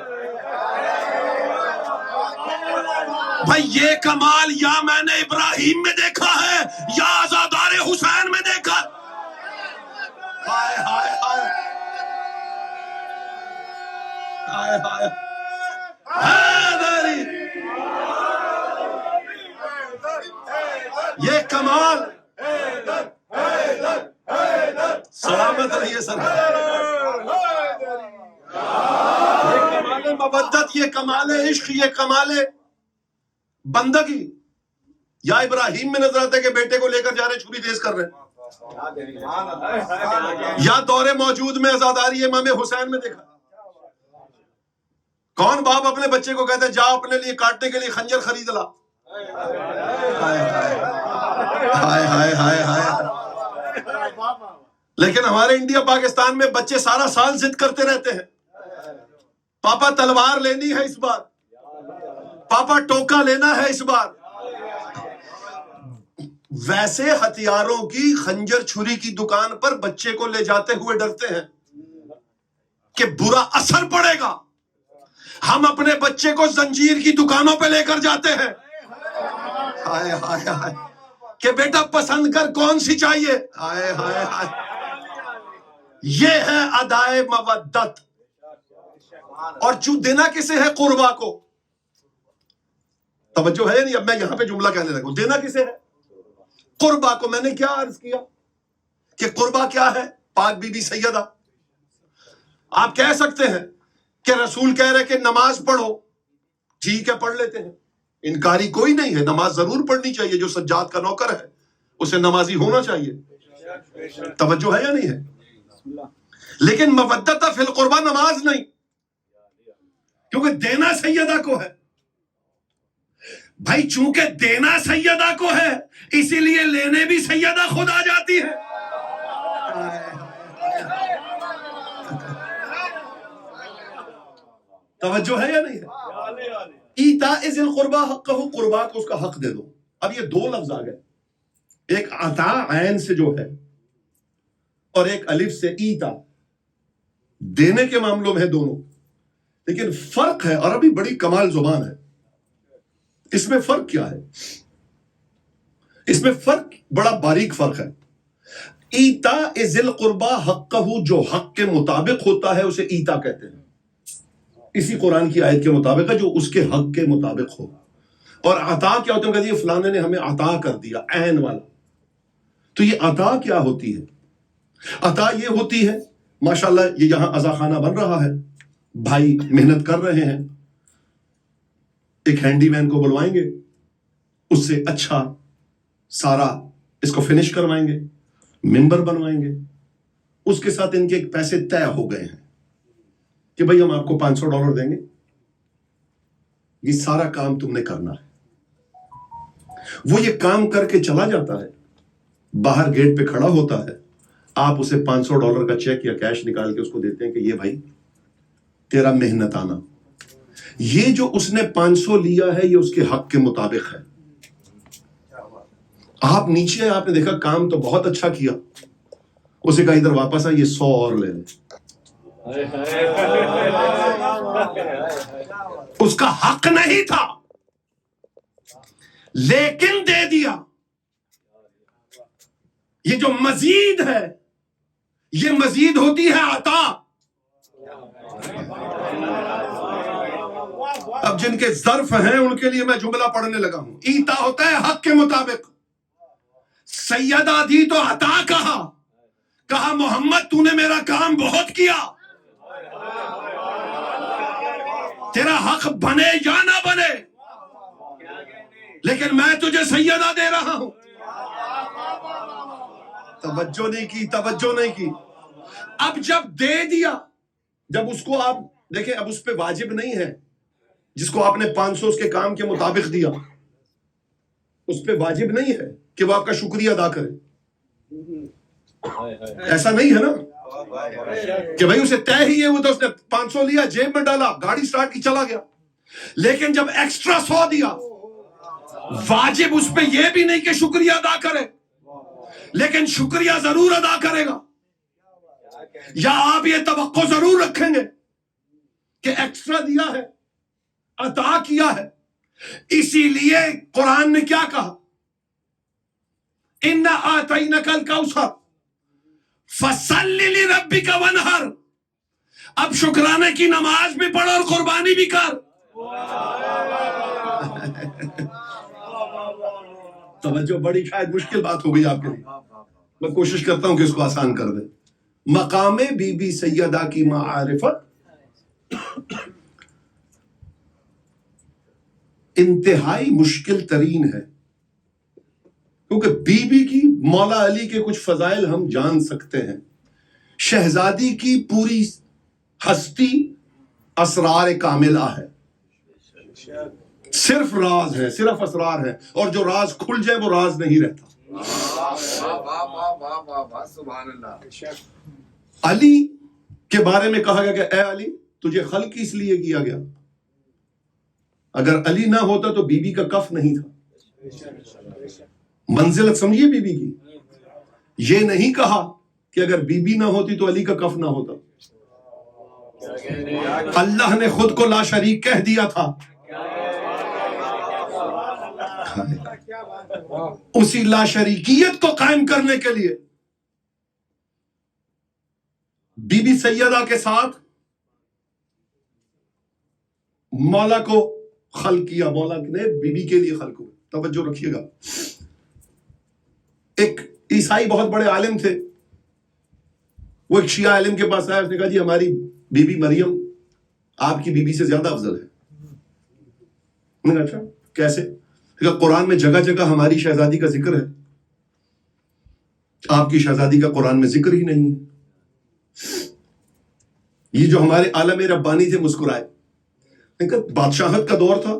بھائی یہ کمال یا میں نے ابراہیم میں دیکھا ہے یا عزادار حسین میں دیکھا. ہائے ہائے ہائے ہائے ہائے. حیدری، یہ کمال، سلامت رہیے سر. یہ کمال مودت، یہ کمال عشق، یہ کمال بندگی. یا ابراہیم میں نظر آتا ہے کہ بیٹے کو لے کر جا رہے چھری تیز کر رہے ہیں، یا دور موجود میں عزاداری امام حسین میں دیکھا. کون باپ اپنے بچے کو کہتا ہے جا اپنے لیے کاٹنے کے لیے خنجر خرید لا؟ ہائے ہائے ہائے ہائے. لیکن ہمارے انڈیا پاکستان میں بچے سارا سال ضد کرتے رہتے ہیں، پاپا تلوار لینی ہے اس بار، پاپا ٹوکا لینا ہے اس بار. ویسے ہتھیاروں کی، خنجر چھری کی دکان پر بچے کو لے جاتے ہوئے ڈرتے ہیں کہ برا اثر پڑے گا. ہم اپنے بچے کو زنجیر کی دکانوں پہ لے کر جاتے ہیں، ہائے ہائے ہائے، کہ بیٹا پسند کر کون سی چاہیے. ہائے ہائے ہائے. یہ ہے ادائے مودت. اور جو دینا کسے ہے؟ قربا کو. توجہ ہے نہیں؟ اب میں یہاں پہ جملہ کہنے لگا، دینا کسے ہے؟ قربا کو. میں نے کیا عرض کیا کہ قربا کیا ہے؟ پاک بی بی سیدہ. آپ کہہ سکتے ہیں کہ رسول کہہ رہے کہ نماز پڑھو، ٹھیک ہے پڑھ لیتے ہیں، انکاری کوئی نہیں ہے، نماز ضرور پڑھنی چاہیے. جو سجاد کا نوکر ہے اسے نمازی ہونا چاہیے. توجہ ہے یا نہیں ہے؟ لیکن مودت فی القربہ نماز نہیں، کیونکہ دینا سیدہ کو ہے. بھائی چونکہ دینا سیدہ کو ہے اسی لیے لینے بھی سیدہ خود آ جاتی ہے. توجہ ہے یا نہیں ہے؟ ایتاء ذی القربہ حقہ، قربا کو اس کا حق دے دو. اب یہ دو لفظ آ گئے، ایک عطا عین سے جو ہے اور ایک الف سے ایتا. دینے کے معاملوں میں ہے دونوں، لیکن فرق ہے. عربی بڑی کمال زبان ہے. اس میں فرق کیا ہے؟ اس میں فرق بڑا باریک فرق ہے. ایتاء ذی القربہ حقہ، جو حق کے مطابق ہوتا ہے اسے ایتا کہتے ہیں. اسی قرآن کی آیت کے مطابق ہے جو اس کے حق کے مطابق ہو. اور عطا کیا ہوتا ہے؟ کہتے ہیں فلانے نے ہمیں عطا کر دیا، عین والا. تو یہ عطا کیا ہوتی ہے؟ عطا یہ ہوتی ہے، ماشاءاللہ یہ یہاں عزا خانہ بن رہا ہے، بھائی محنت کر رہے ہیں، ایک ہینڈی مین کو بلوائیں گے، اس سے اچھا سارا اس کو فنش کروائیں گے، ممبر بنوائیں گے. اس کے ساتھ ان کے ایک پیسے طے ہو گئے ہیں کہ بھائی ہم آپ کو $500 دیں گے، یہ سارا کام تم نے کرنا ہے. وہ یہ کام کر کے چلا جاتا ہے، باہر گیٹ پہ کھڑا ہوتا ہے، آپ اسے $500 کا چیک یا کیش نکال کے اس کو دیتے ہیں کہ یہ بھائی تیرا محنت آنا. یہ جو اس نے 500 لیا ہے یہ اس کے حق کے مطابق ہے. آپ نیچے ہیں، آپ نے دیکھا کام تو بہت اچھا کیا، اسے کہا ادھر واپس آ، یہ 100 اور لے لے. اس کا حق نہیں تھا لیکن دے دیا. یہ جو مزید ہے یہ مزید ہوتی ہے عطا. اب جن کے ظرف ہیں ان کے لیے میں جملہ پڑھنے لگا ہوں. ایتا ہوتا ہے حق کے مطابق. سیدہ دی تو عطا کہا محمد تو نے میرا کام بہت کیا, تیرا حق بنے یا نہ بنے لیکن میں تجھے سیدہ دے رہا ہوں. توجہ نہیں کی. اب جب دے دیا, جب اس کو آپ دیکھیں, اب اس پہ واجب نہیں ہے جس کو آپ نے 500 اس کے کام کے مطابق دیا, اس پہ واجب نہیں ہے کہ وہ آپ کا شکریہ ادا کرے. ایسا نہیں ہے نا کہ بھائی اسے طے ہی ہے, وہ تو اس نے 500 لیا, جیب میں ڈالا, گاڑی سٹارٹ کی, چلا گیا. لیکن جب ایکسٹرا 100 دیا, واجب اس پہ یہ بھی نہیں کہ شکریہ ادا کرے, لیکن شکریہ ضرور ادا کرے گا. یا آپ یہ توقع ضرور رکھیں گے کہ ایکسٹرا دیا ہے, عطا کیا ہے. اسی لیے قرآن نے کیا کہا, اِنَّا آتَيْنَكَ الْكَوْثَرَ فَصَلِّ لِرَبِّكَ وَانْحَرْ. اب شکرانے کی نماز بھی پڑھ اور قربانی بھی کر. توجہ, بڑی شاید مشکل بات ہو گئی آپ کے لیے, میں کوشش کرتا ہوں کہ اس کو آسان کر دیں. مقام بی بی سیدہ کی معرفت انتہائی مشکل ترین ہے, کیونکہ بی بی کی مولا علی کے کچھ فضائل ہم جان سکتے ہیں. شہزادی کی پوری ہستی اسرار کاملہ ہے, صرف راز ہے, صرف اسرار ہے, اور جو راز کھل جائے وہ راز نہیں رہتا. علی کے بارے میں کہا گیا کہ اے علی تجھے خلق اس لیے کیا گیا. اگر علی نہ ہوتا تو بی بی کا کف نہیں تھا. منزلت سمجھیے بی بی کی. یہ نہیں کہا کہ اگر بی بی نہ ہوتی تو علی کا کف نہ ہوتا. اللہ نے خود کو لا شریک کہہ دیا تھا. اسی لا شریکیت کو قائم کرنے کے لیے بی بی سیدہ کے ساتھ مولا کو خلق کیا. مولا نے بی بی کے لیے خلق ہوا. توجہ رکھیے گا. ایک عیسائی بہت بڑے عالم تھے, وہ ایک شیعہ عالم کے پاس آیا, اس نے کہا جی ہماری بی بی مریم آپ کی بی بی سے زیادہ افضل ہے. میں نے کہا اچھا کیسے؟ قرآن میں جگہ جگہ ہماری شہزادی کا ذکر ہے, آپ کی شہزادی کا قرآن میں ذکر ہی نہیں ہے. یہ جو ہمارے عالم ربانی تھے مسکرائے. بادشاہت کا دور تھا,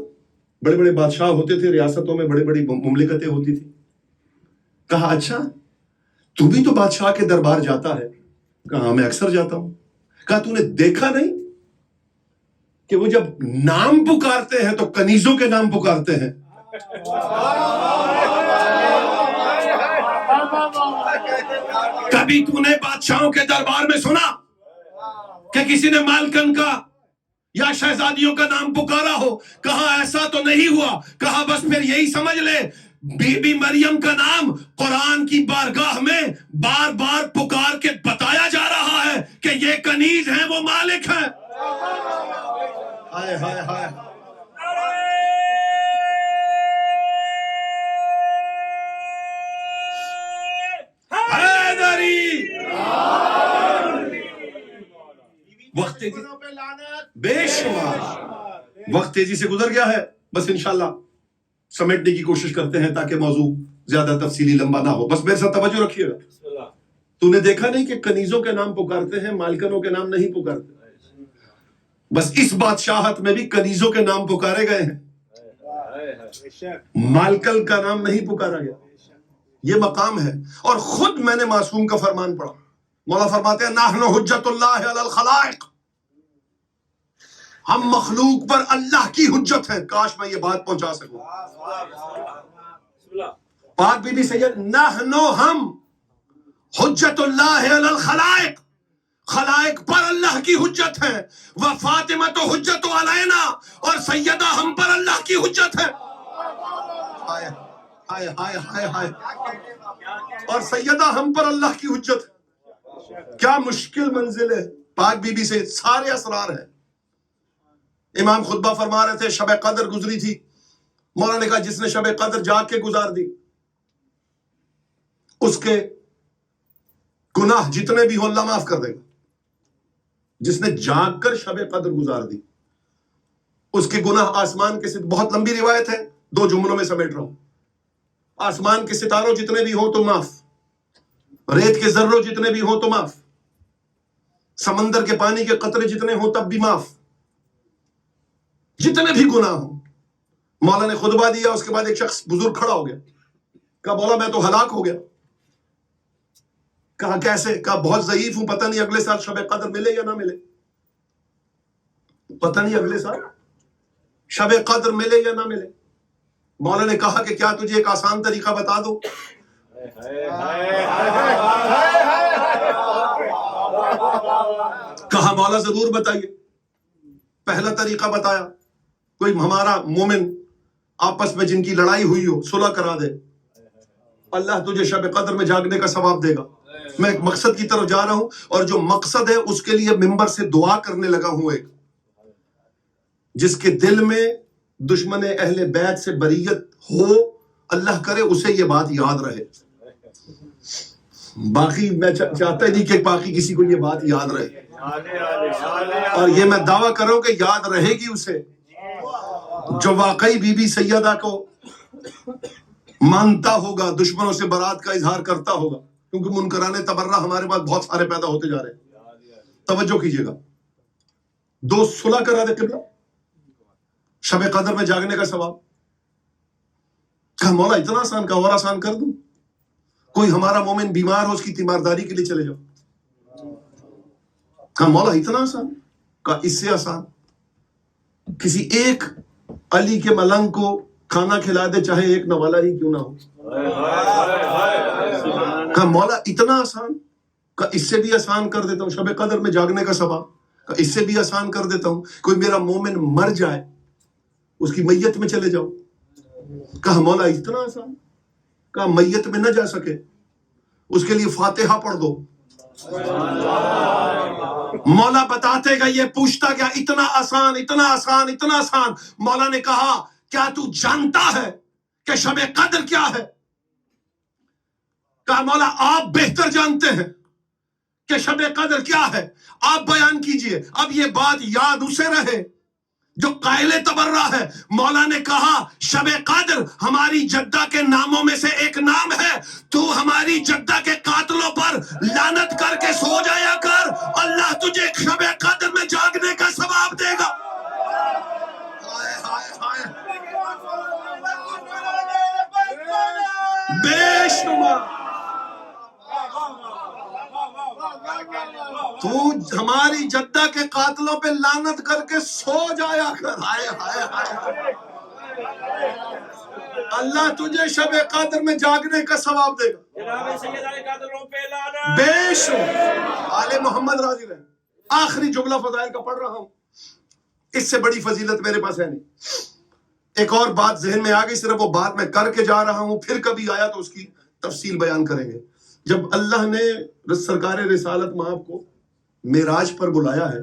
بڑے بڑے بادشاہ ہوتے تھے, ریاستوں میں بڑی بڑی مملکتیں ہوتی تھی. کہا اچھا تو بھی تو بادشاہ کے دربار جاتا ہے؟ کہا میں اکثر جاتا ہوں. کہا تو نے دیکھا نہیں کہ وہ جب نام پکارتے ہیں تو کنیزوں کے نام پکارتے ہیں. کبھی تو نے بادشاہوں کے دربار میں سنا کہ کسی نے مالکن کا یا شہزادیوں کا نام پکارا ہو؟ کہا ایسا تو نہیں ہوا. کہا بس پھر یہی سمجھ لے بی بی مریم کا نام قرآن کی بارگاہ میں بار بار پکار کے بتایا جا رہا ہے کہ یہ کنیز ہیں, وہ مالک ہیں. ہائے ہائے ہائے. وقت بے شمار وقت تیزی سے گزر گیا ہے. بس انشاءاللہ سمیٹنے کی کوشش کرتے ہیں تاکہ موضوع زیادہ تفصیلی لمبا نہ ہو. بس میرے ساتھ توجہ رکھیے گا. تو نے دیکھا نہیں کہ کنیزوں کے نام پکارتے ہیں, مالکنوں کے نام نہیں پکارتے. بس اس بادشاہت میں بھی کنیزوں کے نام پکارے گئے ہیں, مالکل کا نام نہیں پکارا گیا. یہ مقام ہے. اور خود میں نے معصوم کا فرمان پڑھا. مولا فرماتے ہیں نحن حجت اللہ علی الخلائق, ہم مخلوق پر اللہ کی حجت ہیں. کاش میں یہ بات پہنچا سکوں. پاک بی بی سید نحن ہم حجت اللہ علی الخلائق, خلائق پر اللہ کی حجت ہے. وفاطمہ تو حجت علینا, اور سیدہ ہم پر اللہ کی حجت ہے. ہائے ہائے ہائے ہائے. اور سیدہ ہم پر اللہ کی حجت. کیا مشکل منزل ہے. پاک بی بی سے سارے اسرار ہیں. امام خطبہ فرما رہے تھے شب قدر گزری تھی. مولا نے کہا جس نے شب قدر جاگ کے گزار دی اس کے گناہ جتنے بھی ہوں اللہ معاف کر دے گا. جس نے جاگ کر شب قدر گزار دی اس کے گناہ آسمان کے بہت لمبی روایت ہے, 2 جملوں میں سمیٹ رہا ہوں. آسمان کے ستاروں جتنے بھی ہوں تو معاف, ریت کے ذروں جتنے بھی ہوں تو معاف, سمندر کے پانی کے قطرے جتنے ہوں تب بھی معاف, جتنے بھی گناہ ہوں. مولا نے خطبہ دیا, اس کے بعد ایک شخص بزرگ کھڑا ہو گیا, کہا مولا میں تو ہلاک ہو گیا. کہا کیسے؟ کہا بہت ضعیف ہوں, پتہ نہیں اگلے سال شب قدر ملے یا نہ ملے. پتہ نہیں اگلے سال شب قدر ملے یا نہ ملے. مولا نے کہا کہ کیا تجھے ایک آسان طریقہ بتا دوں؟ کہا مولا ضرور بتائیے. پہلا طریقہ بتایا, کوئی ہمارا مومن آپس میں جن کی لڑائی ہوئی ہو صلح کرا دے, اللہ تجھے شب قدر میں جاگنے کا ثواب دے گا. میں ایک مقصد کی طرف جا رہا ہوں اور جو مقصد ہے اس کے لیے ممبر سے دعا کرنے لگا ہوں. ایک جس کے دل میں دشمن اہل بیت سے بریت ہو, اللہ کرے اسے یہ بات یاد رہے. باقی میں چاہتا ہی نہیں کہ باقی کسی کو یہ بات یاد رہے, اور یہ میں دعویٰ کر رہا ہوں کہ یاد رہے گی اسے جو واقعی بی بی سیدہ کو مانتا ہوگا, دشمنوں سے برات کا اظہار کرتا ہوگا. کیونکہ منکران تبرہ ہمارے پاس بہت سارے پیدا ہوتے جا رہے ہیں. توجہ کیجئے گا. 2 صلح کرا دے قبلہ, شب قدر میں جاگنے کا ثواب. کہا مولا اتنا آسان, کا اور آسان کر دوں؟ کوئی ہمارا مومن بیمار ہو, اس کی تیمارداری کے لیے چلے جاؤ. کہا مولا اتنا آسان؟ کہا اس سے آسان کسی ایک علی کے ملنگ کو کھانا کھلا دے, چاہے ایک نوالا ہی کیوں نہ ہو. کہا مولا اتنا آسان؟ کہا اس سے بھی آسان کر دیتا ہوں, شب قدر میں جاگنے کا ثواب. کہا اس سے بھی آسان کر دیتا ہوں, کوئی میرا مومن مر جائے اس کی میت میں چلے جاؤ. کہا مولا اتنا آسان؟ کہا میت میں نہ جا سکے اس کے لیے فاتحہ پڑھ دو. مولا بتاتے گا یہ پوچھتا گیا اتنا آسان, اتنا آسان, اتنا آسان. مولا نے کہا کیا تو جانتا ہے کہ شب قدر کیا ہے؟ کہا مولا آپ بہتر جانتے ہیں کہ شب قدر کیا ہے, آپ بیان کیجئے. اب یہ بات یاد اسے رہے جو قائل تبرہ ہے. مولا نے کہا شب قدر ہماری جدہ کے ناموں میں سے ایک نام ہے, تو ہماری جدہ کے قاتلوں پر لعنت کر کے سو جایا کر, اللہ تجھے شب قدر میں جاگنے کا ثواب دے گا. بے شمار تو ہماری جدہ کے قاتلوں پہ لعنت کر کے سو جایا کر. ہائے ہائے ہائے, اللہ تجھے شب قدر میں جاگنے کا ثواب دے گا. بے شک آل محمد راضی رہے. آخری جملہ فضائل کا پڑھ رہا ہوں, اس سے بڑی فضیلت میرے پاس ہے نہیں. ایک اور بات ذہن میں آ گئی, صرف وہ بات میں کر کے جا رہا ہوں, پھر کبھی آیا تو اس کی تفصیل بیان کریں گے. جب اللہ نے سرکار رسالت مآب کو معراج پر بلایا ہے,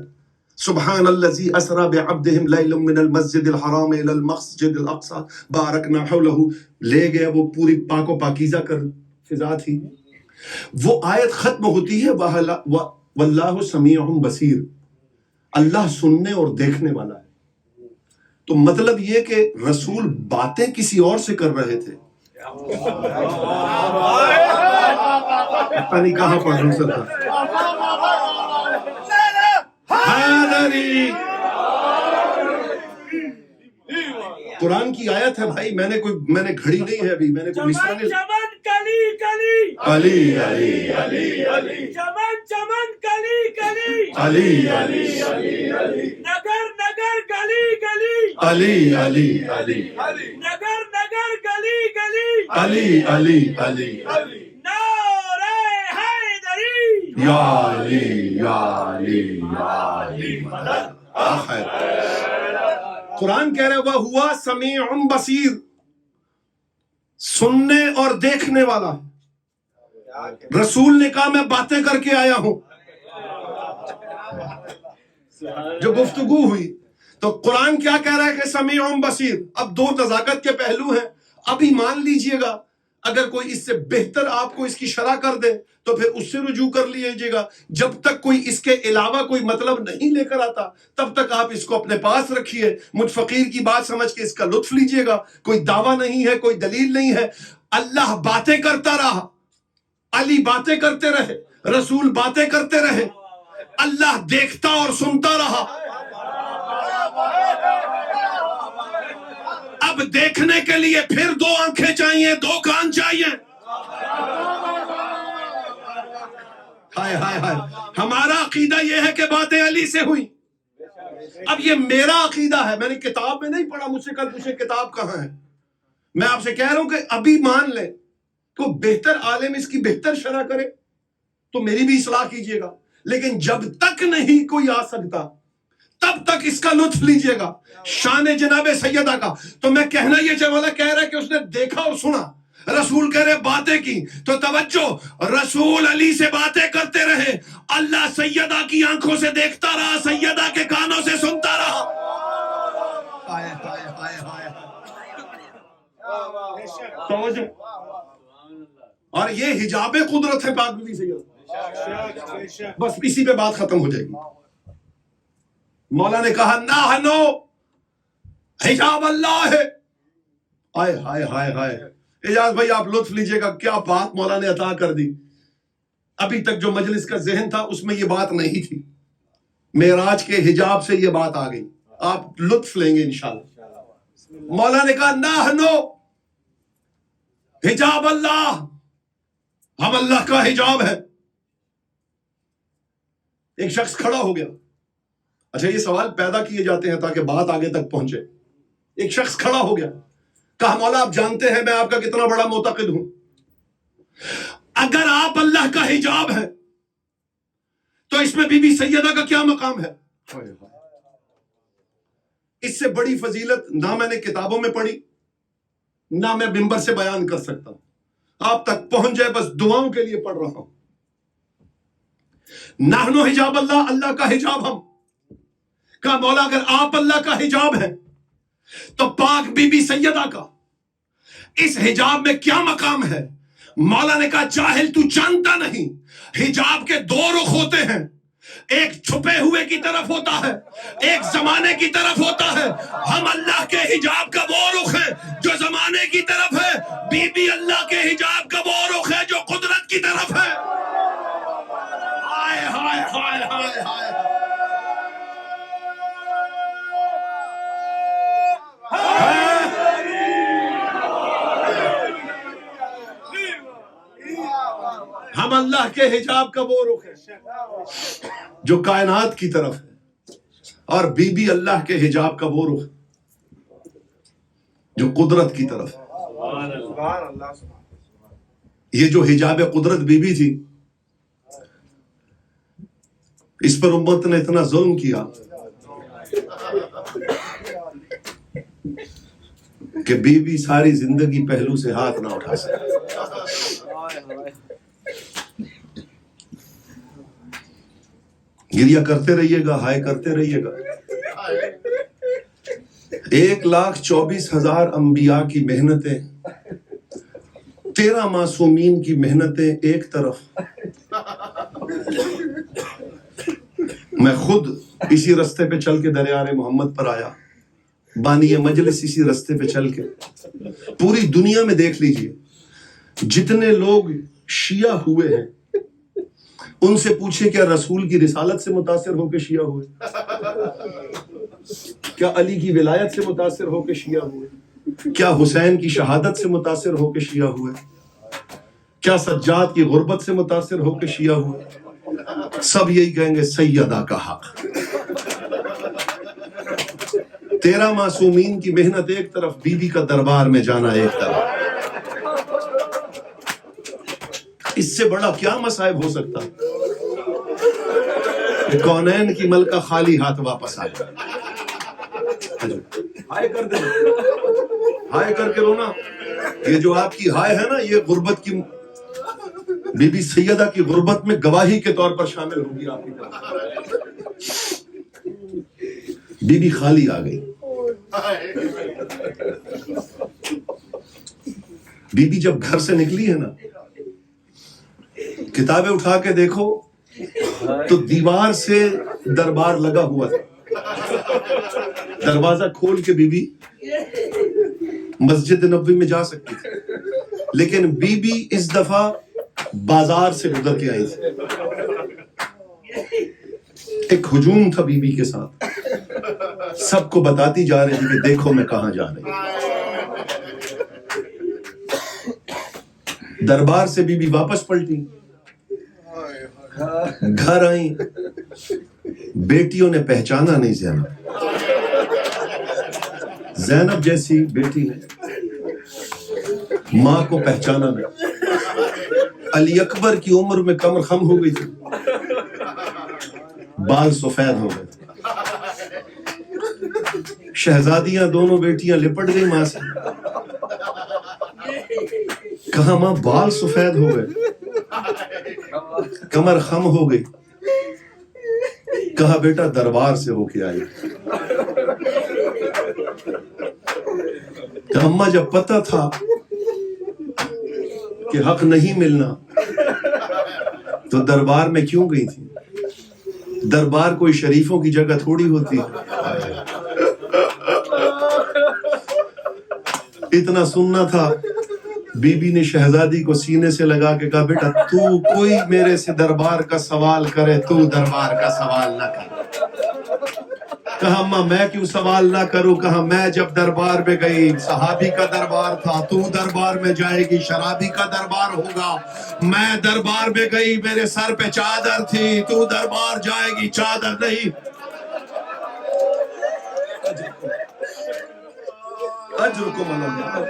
سبحان الذی اسری بعبدہ لیلا من المسجد الحرام الی المسجد الاقصی بارکنا حولہ, لے گیا وہ پوری پاک و پاکیزہ کر فضا تھی. وہ آیت ختم ہوتی ہے واللہ سمیع بصیر, اللہ سننے اور دیکھنے والا ہے. تو مطلب یہ کہ رسول باتیں کسی اور سے کر رہے تھے. پتہ نہیں کہاں پڑھ رہا ہوں سرکار. قرآن کی آیت ہے بھائی, میں نے گھڑی نہیں ہے ابھی, میں نے کوئی مصرع نہیں. علی علی علی علی چمن چمن کلی کلی علی علی نگر نگر گلی گلی علی علی علی نگر نگر گلی گلی علی علی علی نعرہ حیدری یا علی یا علی یا علی مدد. آخر قرآن کہہ رہے وَهُوَ سَمِيعٌ بَصِيرٌ, سننے اور دیکھنے والا. رسول نے کہا میں باتیں کر کے آیا ہوں. جو گفتگو ہوئی تو قرآن کیا کہہ رہا ہے کہ سمیع بصیر. اب دو نزاکت کے پہلو ہیں. ابھی مان لیجئے گا اگر کوئی اس سے بہتر آپ کو اس کی شرح کر دے تو پھر اس سے رجوع کر لیجئے گا. جب تک کوئی اس کے علاوہ کوئی مطلب نہیں لے کر آتا تب تک آپ اس کو اپنے پاس رکھیے. مجھ فقیر کی بات سمجھ کے اس کا لطف لیجئے گا. کوئی دعویٰ نہیں ہے, کوئی دلیل نہیں ہے. اللہ باتیں کرتا رہا, علی باتیں کرتے رہے, رسول باتیں کرتے رہے, اللہ دیکھتا اور سنتا رہا. اب دیکھنے کے لیے پھر دو آنکھیں چاہیے, دو کان چاہیے. ہائے ہائے ہائے, ہمارا عقیدہ یہ ہے کہ باتیں علی سے ہوئی. اب یہ میرا عقیدہ ہے, میں نے کتاب میں نہیں پڑھا. مجھ سے کل پوچھے کتاب کہاں ہے. میں آپ سے کہہ رہا ہوں کہ ابھی مان لیں تو بہتر عالم اس کی بہتر شرح کرے تو میری بھی اصلاح کیجئے گا. لیکن جب تک نہیں کوئی آ سکتا تب تک اس کا لطف لیجئے گا. شان جناب سیدہ کا تو میں کہنا یہ چاہے والا کہہ رہا ہے کہ اس نے دیکھا اور سنا. رسول کہہ رہے باتیں کی تو توجہ, رسول علی سے باتیں کرتے رہے, اللہ سیدہ کی آنکھوں سے دیکھتا رہا, سیدہ کے کانوں سے سنتا رہا. توجہ. اور یہ حجاب قدرت ہے پاک بیوی سیدہ. بس اسی پہ بات ختم ہو جائے گی. مولا نے کہا نہ حجاب اللہ ہے. ہائے ہائے ہائے ہائے. اجاز بھائی آپ لطف لیجئے گا, کیا بات مولا نے عطا کر دی. ابھی تک جو مجلس کا ذہن تھا اس میں یہ بات نہیں تھی. معراج کے حجاب سے یہ بات آ گئی. آپ لطف لیں گے انشاءاللہ. مولا نے کہا نہ حجاب اللہ, ہم اللہ کا حجاب ہے. ایک شخص کھڑا ہو گیا. اچھا یہ سوال پیدا کیے جاتے ہیں تاکہ بات آگے تک پہنچے. ایک شخص کھڑا ہو گیا, کہا مولا آپ جانتے ہیں میں آپ کا کتنا بڑا معتقد ہوں. اگر آپ اللہ کا حجاب ہے تو اس میں بی بی سیدہ کا کیا مقام ہے؟ اس سے بڑی فضیلت نہ میں نے کتابوں میں پڑھی نہ میں منبر سے بیان کر سکتا ہوں. آپ تک پہنچ جائے بس دعاؤں کے لیے پڑھ رہا ہوں. نحن حجاب اللہ, اللہ کا حجاب ہم. کہا مولا اگر آپ اللہ کا حجاب ہے تو پاک بی بی سیدہ کا اس حجاب میں کیا مقام ہے؟ مولا نے کہا جاہل تو جانتا نہیں, حجاب کے دو رخ ہوتے ہیں. ایک چھپے ہوئے کی طرف ہوتا ہے, ایک زمانے کی طرف ہوتا ہے. ہم اللہ کے حجاب کا وہ رخ ہے جو زمانے کی طرف ہے, بی بی اللہ کے حجاب کا وہ رخ ہے جو قدرت کی طرف ہے. ہائے ہائے ہائے ہائے ہائے. ہم اللہ کے حجاب کا وہ رخ ہے جو کائنات کی طرف ہے, اور بی بی اللہ کے حجاب کا وہ رخ جو قدرت کی طرف ہے. یہ جو حجاب قدرت بی بی تھی, اس پر امت نے اتنا ظلم کیا کہ بی بی ساری زندگی پہلو سے ہاتھ نہ اٹھا سکے. گریہ کرتے رہیے گا, ہائے کرتے رہیے گا. 1,24,000 انبیاء کی محنتیں, 13 معصومین کی محنتیں ایک طرف. میں خود اسی رستے پہ چل کے دریائے محمد پر آیا, بانی مجلس اسی رستے پہ چل کے. پوری دنیا میں دیکھ لیجئے جتنے لوگ شیعہ ہوئے ہیں ان سے پوچھے کیا رسول کی رسالت سے متاثر ہو کے شیعہ ہوئے؟ کیا علی کی ولایت سے متاثر ہو کے شیعہ ہوئے؟ کیا حسین کی شہادت سے متاثر ہو کے شیعہ ہوئے؟ کیا سجاد کی غربت سے متاثر ہو کے شیعہ ہوئے؟ سب یہی کہیں گے سیدہ کا حق. 13 معصومین کی محنت ایک طرف, بی بی کا دربار میں جانا ایک طرف. اس سے بڑا کیا مصائب ہو سکتا کہ کونین کی ملکہ خالی ہاتھ واپس آئے؟ ہائے کر دے, ہائے کر کے رونا. یہ جو آپ کی ہائے ہے نا, یہ غربت کی بی بی سیدہ کی غربت میں گواہی کے طور پر شامل ہوگی آپ کی طرف. بی بی خالی آ گئی. بی بی جب گھر سے نکلی ہے نا, کتابیں اٹھا کے دیکھو تو دیوار سے دربار لگا ہوا تھا. دروازہ کھول کے بی بی مسجد نبوی میں جا سکتی تھی, لیکن بی بی اس دفعہ بازار سے گزر کے آئی تھی. ایک ہجوم تھا بی بی کے ساتھ, سب کو بتاتی جا رہی تھی کہ دیکھو میں کہاں جا رہی ہوں. دربار سے بی بی واپس پلٹی, گھر آئیں, بیٹیوں نے پہچانا نہیں زینب. زینب جیسی بیٹی نے ماں کو پہچانا نہیں. علی اکبر کی عمر میں کمر خم ہو گئی تھی, بال سفید ہو گئے. شہزادیاں دونوں بیٹیاں لپٹ گئی ماں سے. کہا ماں بال سفید ہو گئے, کمر خم ہو گئی. کہا بیٹا دربار سے ہو کے آئی. اماں جب پتہ تھا کہ حق نہیں ملنا تو دربار میں کیوں گئی تھی؟ دربار کوئی شریفوں کی جگہ تھوڑی ہوتی ہے. اتنا سننا تھا, بی بی نے شہزادی کو سینے سے لگا کے کہا بیٹا تو کوئی میرے سے دربار کا سوال کرے تو دربار کا سوال نہ کر. کہا اماں میں کیوں سوال نہ کروں؟ کہا میں جب دربار میں گئی صحابی کا دربار تھا, تو دربار میں جائے گی شرابی کا دربار ہوگا. میں دربار میں گئی میرے سر پہ چادر تھی, تو دربار جائے گی چادر نہیں. اجرکم اللہ.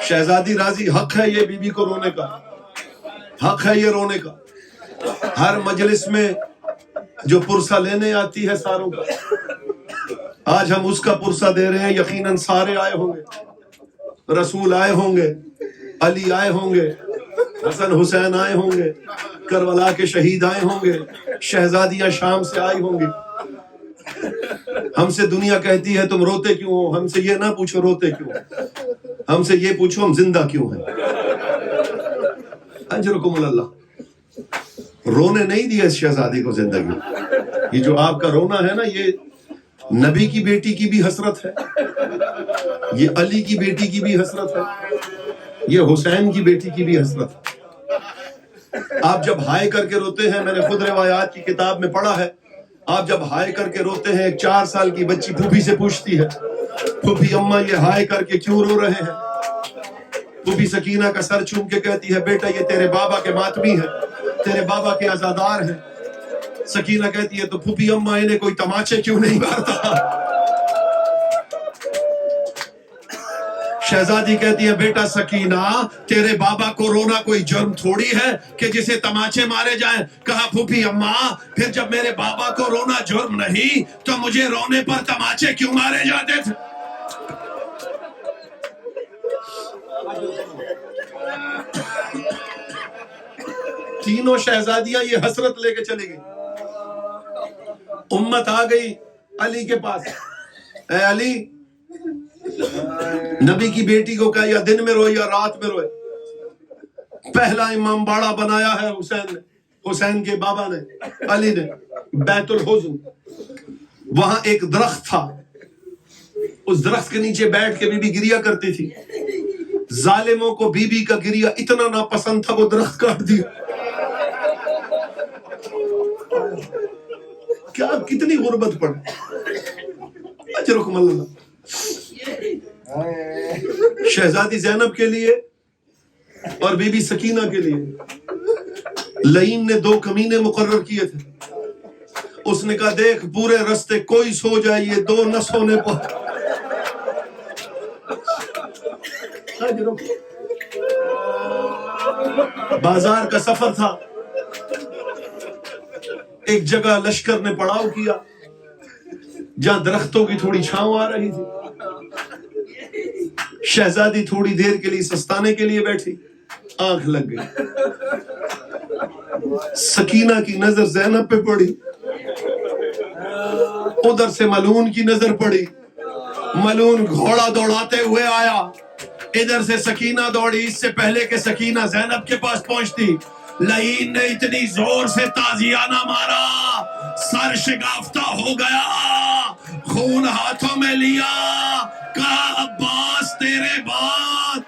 شہزادی راضی, حق ہے یہ بی بی کو رونے کا, حق ہے یہ رونے کا. ہر مجلس میں جو پرسہ لینے آتی ہے ساروں کا, آج ہم اس کا پرسہ دے رہے ہیں. یقیناً سارے آئے ہوں گے, رسول آئے ہوں گے, علی آئے ہوں گے, حسن حسین آئے ہوں گے, کربلا کے شہید آئے ہوں گے, شہزادیاں شام سے آئی ہوں گی. ہم سے دنیا کہتی ہے تم روتے کیوں ہو؟ ہم سے یہ نہ پوچھو روتے کیوں, ہم سے یہ پوچھو ہم زندہ کیوں ہیں. اجرکم اللہ. رونے نہیں دیا اس شہزادی کو زندگی. یہ جو آپ کا رونا ہے نا, یہ نبی کی بیٹی کی بھی حسرت ہے, یہ علی کی بیٹی کی بھی حسرت ہے, یہ حسین کی بیٹی کی بھی حسرت ہے. آپ جب ہائے کر کے روتے ہیں, میں نے خود روایات کی کتاب میں پڑھا ہے, آپ جب ہائے کر کے روتے ہیں, ایک 4 سال کی بچی پھوپھی سے پوچھتی ہے, پھوپھی اماں یہ ہائے کر کے کیوں رو رہے ہیں؟ پھوپھی سکینہ کا سر چوم کے کہتی ہے بیٹا یہ تیرے بابا کے ماتمی ہیں, تیرے بابا کے عزادار ہیں. سکینہ کہتی ہے تو پھوپھی اماں انہیں کوئی تماچے کیوں نہیں مارتا؟ شہزادی کہتی ہے بیٹا سکینہ تیرے بابا کو رونا کوئی جرم تھوڑی ہے کہ جسے تماچے مارے جائیں. کہا پھوپھی اماں پھر جب میرے بابا کو رونا جرم نہیں تو مجھے رونے پر تماچے کیوں مارے جاتے تھے؟ تینوں شہزادیاں یہ حسرت لے کے چلی گئی. امت آ گئی علی کے پاس, اے علی نبی کی بیٹی کو کہا یا دن میں روئے یا رات میں روئے. پہلا امام باڑہ بنایا ہے حسین نے, حسین کے بابا نے, علی نے, بیت الحزن. وہاں ایک درخت تھا, اس درخت کے نیچے بیٹھ کے بی بی گریا کرتی تھی. ظالموں کو بی بی کا گریا اتنا ناپسند تھا وہ درخت کاٹ دیا. کیا کتنی غربت پڑ. اجرکم اللہ. شہزادی زینب کے لیے اور بی بی سکینہ کے لیے لئیم نے 2 کمینے مقرر کیے تھے. اس نے کہا دیکھ پورے رستے کوئی سو جائے, یہ 2 نہ سونے پر. بازار کا سفر تھا, ایک جگہ لشکر نے پڑاؤ کیا جہاں درختوں کی تھوڑی چھاؤں آ رہی تھی. شہزادی تھوڑی دیر کے لیے سستانے کے لیے بیٹھی, آنکھ لگ گئی. سکینہ کی نظر زینب پہ پڑی, ادھر سے ملعون کی نظر پڑی, ملعون گھوڑا دوڑاتے ہوئے آیا, ادھر سے سکینہ دوڑی. اس سے پہلے کہ سکینہ زینب کے پاس پہنچتی, لعین نے اتنی زور سے تازیانہ مارا, سر شگافتہ ہو گیا, خون ہاتھوں میں لیا, کہا عباس تیرے بعد.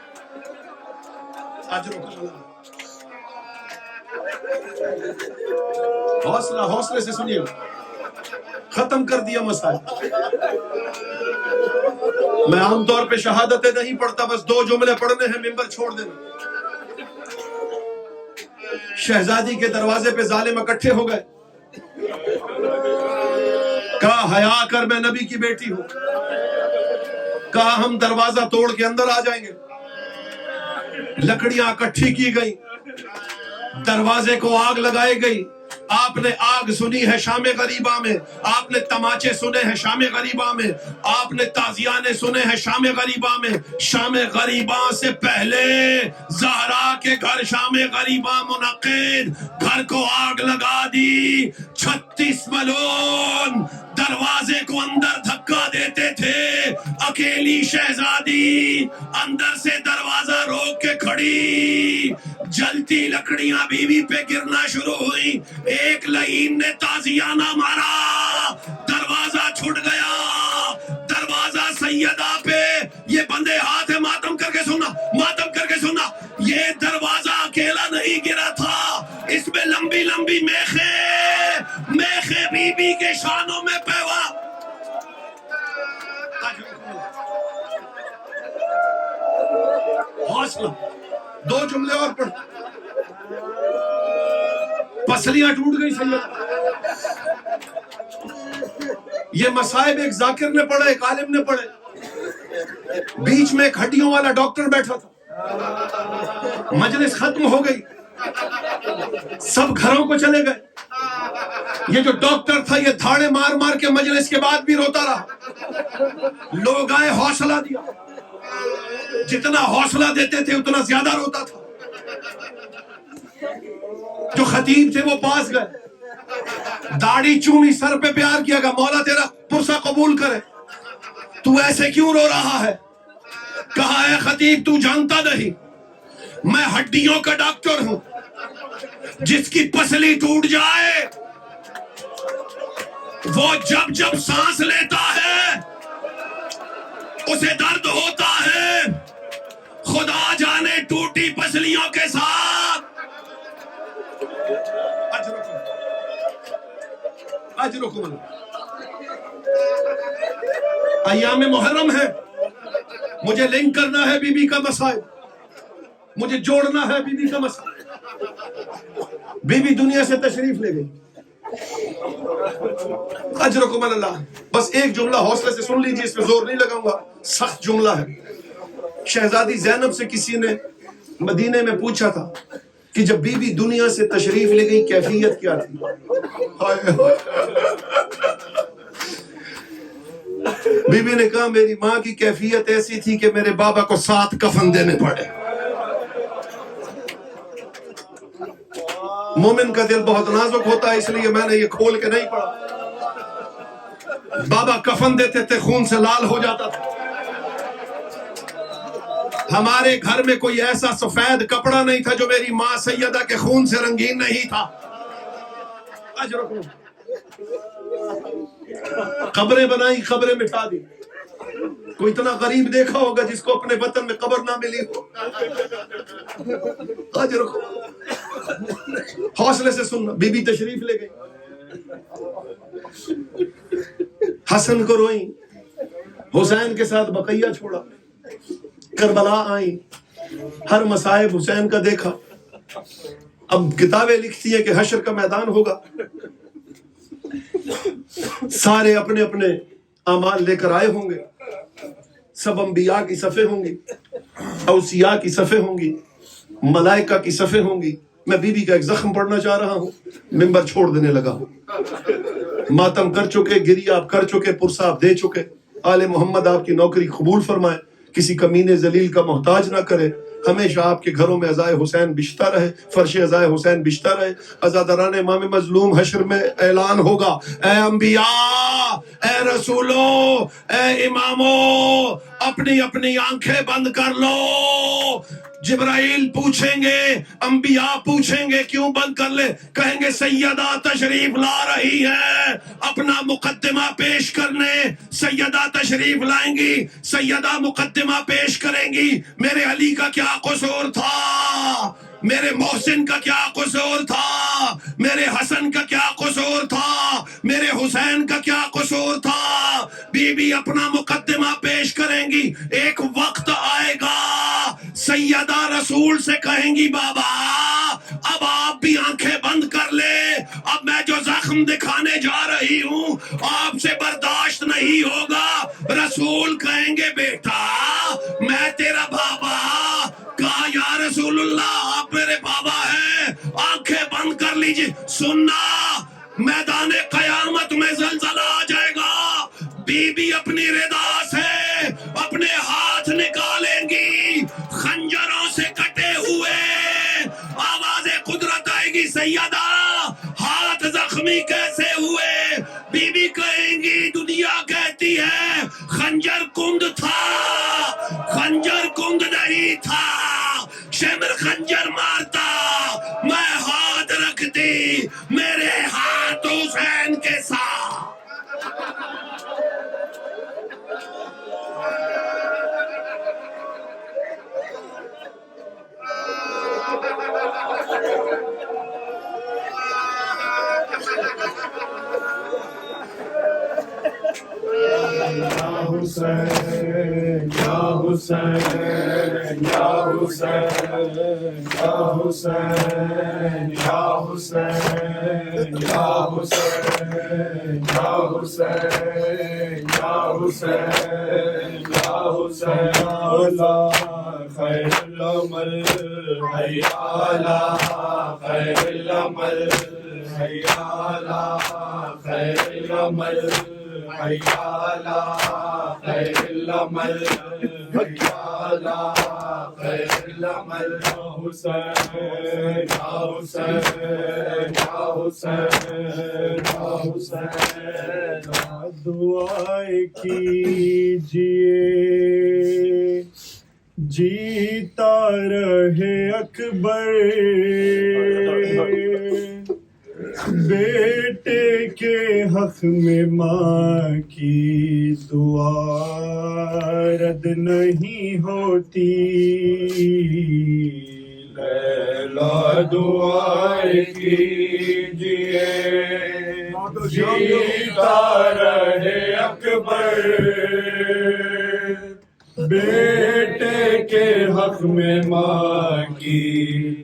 حوصلے سے سنیے, ختم کر دیا مسائل. میں عام طور پہ شہادتیں نہیں پڑھتا, بس 2 جملے پڑھنے ہیں, ممبر چھوڑ دینا. شہزادی کے دروازے پہ ظالم اکٹھے ہو گئے, کہا حیا کر, میں نبی کی بیٹی ہوں. کہا ہم دروازہ توڑ کے اندر آ جائیں گے. لکڑیاں اکٹھی کی گئی, دروازے کو آگ لگائی گئی. آپ نے آگ سنی ہے شام غریبہ میں, آپ نے تماچے سنے ہیں شام غریبہ میں, آپ نے تازیانے سنے ہیں شام غریبہ میں. شام غریبہ سے پہلے زہرا کے گھر شام غریبہ منعقد, گھر کو آگ لگا دی. 36 ملعون دروازے کو اندر دھکا دیتے تھے. اکیلی شہزادی اندر سے دروازہ روک کے کھڑی, جلتی لکڑیاں بیوی پہ گرنا شروع ہوئی. ایک لعین نے تازیانہ مارا, دروازہ چھٹ گیا. دروازہ سیدہ پہ, یہ بندے ہاتھ ہے, ماتم کر کے سننا, ماتم کر کے سننا. یہ دروازہ اکیلا نہیں گرا تھا, اس میں لمبی لمبی میخیں بی بی کے شانوں میں پیوا. حوصلہ, 2 جملے اور پڑھ. پسلیاں ٹوٹ گئی سیدہ. یہ مصائب ایک ذاکر نے پڑھا, ایک عالم نے پڑھے. بیچ میں ایک ہڈیوں والا ڈاکٹر بیٹھا تھا. مجلس ختم ہو گئی, سب گھروں کو چلے گئے. یہ جو ڈاکٹر تھا یہ دھاڑے مار مار کے مجلس کے بعد بھی روتا رہا. لوگ آئے, حوصلہ دیا. جتنا حوصلہ دیتے تھے اتنا زیادہ روتا تھا. جو خطیب تھے وہ پاس گئے, داڑھی چومی, سر پہ پیار کیا گیا, مولا تیرا پرسہ قبول کرے, تو ایسے کیوں رو رہا ہے؟ کہا اے خطیب تو جانتا نہیں, میں ہڈیوں کا ڈاکٹر ہوں. جس کی پسلی ٹوٹ جائے وہ جب جب سانس لیتا ہے اسے درد ہوتا ہے. خدا جانے ٹوٹی پسلیوں کے ساتھ اجرکم. ایام محرم ہے, مجھے لنک کرنا ہے بی بی کا مسائل, مجھے جوڑنا ہے بی بی کا مسائل. بی بی دنیا سے تشریف لے گئی. اجرکم اللہ. بس ایک جملہ حوصلے سے سن لیجیے, اس پہ زور نہیں لگاؤں گا, سخت جملہ ہے. شہزادی زینب سے کسی نے مدینے میں پوچھا تھا کہ جب بی بی دنیا سے تشریف لے گئی کیفیت کیا تھی؟ بی بی نے کہا میری ماں کی کیفیت ایسی تھی کہ میرے بابا کو 7 کفن دینے پڑے. مومن کا دل بہت نازک ہوتا ہے, اس لیے میں نے یہ کھول کے نہیں پڑھا. بابا کفن دیتے تھے, خون سے لال ہو جاتا تھا. ہمارے گھر میں کوئی ایسا سفید کپڑا نہیں تھا جو میری ماں سیدہ کے خون سے رنگین نہیں تھا. قبریں بنائی, قبریں مٹا دی. کوئی اتنا غریب دیکھا ہوگا جس کو اپنے وطن میں قبر نہ ملی ہو؟ حوصلے سے سننا. بی بی تشریف لے گئی, حسن کو روئیں, حسین کے ساتھ بقیہ چھوڑا, کربلا آئیں, ہر مصائب حسین کا دیکھا. اب کتابیں لکھتی ہیں کہ حشر کا میدان ہوگا, سارے اپنے اپنے اعمال لے کر آئے ہوں گے, سب انبیاء کی صفیں ہوں گی, اوصیاء کی صفیں ہوں گی, ملائکہ کی صفیں ہوں گی. میں بی بی کا ایک زخم پڑھنا چاہ رہا ہوں, ممبر چھوڑ دینے لگا ہوں. ماتم کر چکے, گریہ آپ کر چکے, پرسہ آپ دے چکے. آل محمد آپ کی نوکری قبول فرمائے, کسی کمینے ذلیل کا محتاج نہ کرے. ہمیشہ آپ کے گھروں میں عزائے حسین بچتا رہے، فرش عزائے حسین بچتا رہے. عزاداران امام مظلوم حشر میں اعلان ہوگا، اے انبیاء، اے رسولوں، اے اماموں، اپنی اپنی آنکھیں بند کر لو. جبرائیل پوچھیں گے، انبیاء پوچھیں گے کیوں بند کر لے؟ کہیں گے سیدہ تشریف لا رہی ہے اپنا مقدمہ پیش کرنے. سیدہ تشریف لائیں گی، سیدہ مقدمہ پیش کریں گی. میرے علی کا کیا قصور تھا، میرے محسن کا کیا قصور تھا، میرے حسن کا کیا قصور تھا، میرے حسین کا کیا قصور تھا. بی بی اپنا مقدمہ پیش کریں گی. ایک وقت آئے گا سیدہ رسول سے کہیں گی بابا اب آپ بھی آنکھیں بند کر لے، اب میں جو زخم دکھانے جا رہی ہوں آپ سے برداشت نہیں ہوگا. رسول کہیں گے بیٹا میں تیرا بابا. کہا یا رسول اللہ آپ میرے بابا ہیں، آنکھیں بند کر لیجئے. سننا میدان قیامت میں زلزلہ آ جائے گا. بی بی اپنی رضا سے اپنے ہاتھ نکالیں گی خنجروں سے کٹے ہوئے. آواز قدرت آئے گی سیدہ ہاتھ زخمی کیسے ہوئے؟ بی بی کہیں گی دنیا کہتی ہے خنجر کند تھا، خنجر کند نہیں تھا. شمر خنجر مارتا میں ہاتھ رکھتی، میرے ہاتھ حسین کے ساتھ. یا حسین یا حسین یا حسین یا حسین یا حسین یا حسین یا حسین یا حسین یا حسین خیر العمل حی علی خیر العمل حی علی خیر العمل حی علی خیر العمل حی علی خیر العمل. حسین یا حسین یا حسین یا حسین. دعائیں کیجئے جیتا رہے اکبر، بیٹے کے حق میں ماں کی دعا رد نہیں ہوتی. لیلا دعائیں کیجئے جیتا رہے اکبر، بیٹے کے حق میں ماں کی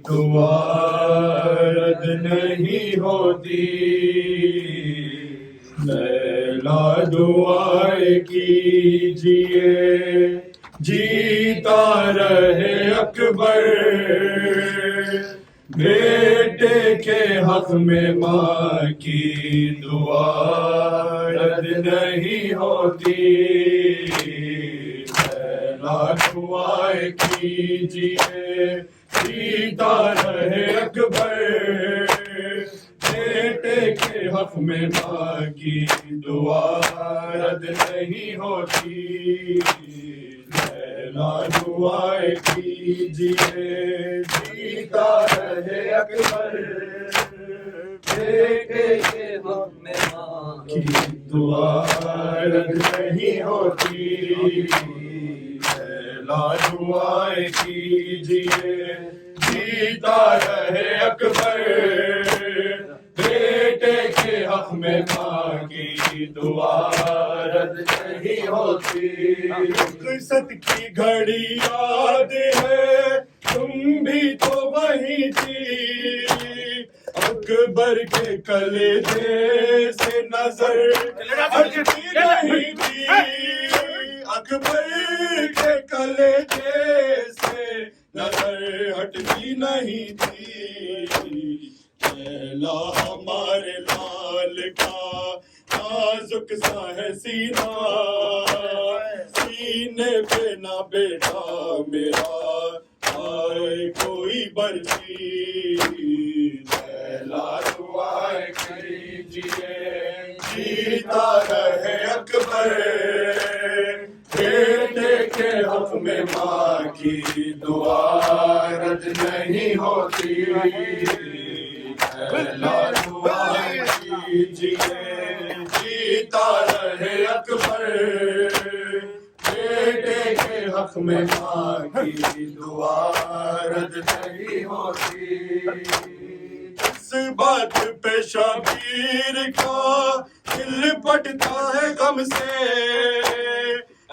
دعا رد نہیں ہوتی. لیلا دعائیں کیجئے جیتا رہے اکبر، بیٹے کے حق میں ماں کی دعا رد نہیں ہوتی. لیلا دعائیں کیجئے جیتا رہے اکبر، بیٹے کے حق میں ماں کی دعا رد نہیں ہوتی. لیلا دعائیں کیجئے جیتا رہے اکبر، بیٹے کے حق میں ماں کی دعا رد نہیں ہوتی. لیلا دعائیں کیجئے جیتا رہے اکبر، بیٹے کے حق میں ماں کی دعا رد نہیں ہوتی. رخصت کی گھڑی یاد ہے تم بھی تو وہی تھی، اکبر کے کلیجے سے نظر ہٹتی نہیں تھی، اکبر کے کلیجے سے نظر ہٹتی نہیں تھی. لیلا ہمارے لال کا نازک سا ہے سینہ، سینے پہ نہ بیٹا میرا آئے کوئی برفی لیلا دعائیں کیجیے جیتا رہے اکبر بیٹے کے حق میں ماں کی دعا رد نہیں ہوتی لیلا دعائیں کیجیے جیتا رہے اکبر بیٹے کے حق میں ماں کی دعا رد نہیں ہوتی اس بات پہ شبیر کا دل پٹتا ہے غم سے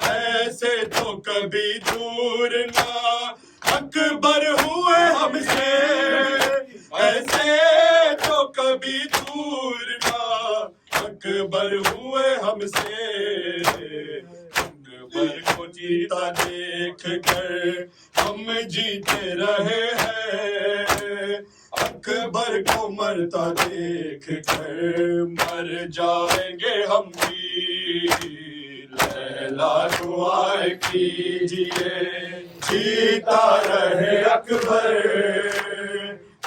ایسے تو کبھی دور نہ اکبر ہوئے ہم سے ایسے تو کبھی دور نہ اکبر ہوئے ہم سے اکبر کو جیتا دیکھ کر ہم جیتے رہے ہیں اکبر کو مرتا دیکھ کر مر جائیں گے ہم بھی لیلا دعائیں کیجیے جیتا رہے اکبر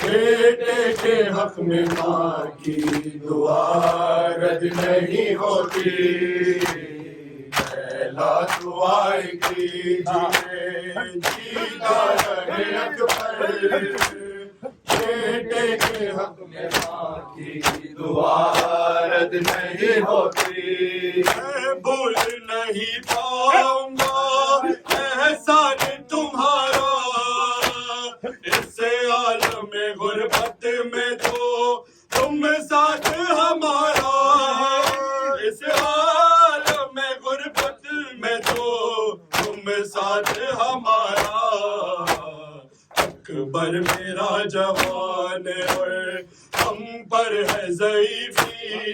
بیٹے کے حق میں ماں کی دعا رد نہیں ہوتی لیلا دعائیں کیجیے جیتا رہے اکبر بیٹے کے حق میں ماں کی دعا رد نہیں ہوتی میں بھول نہیں پاؤں گا احسان تمہارا اس عالم غربت میں تو تم ساتھ ہمارا اس عالم غربت میں تو تم ساتھ ہمارا اکبر میرا جوان اور ہم پر ہے ضعیفی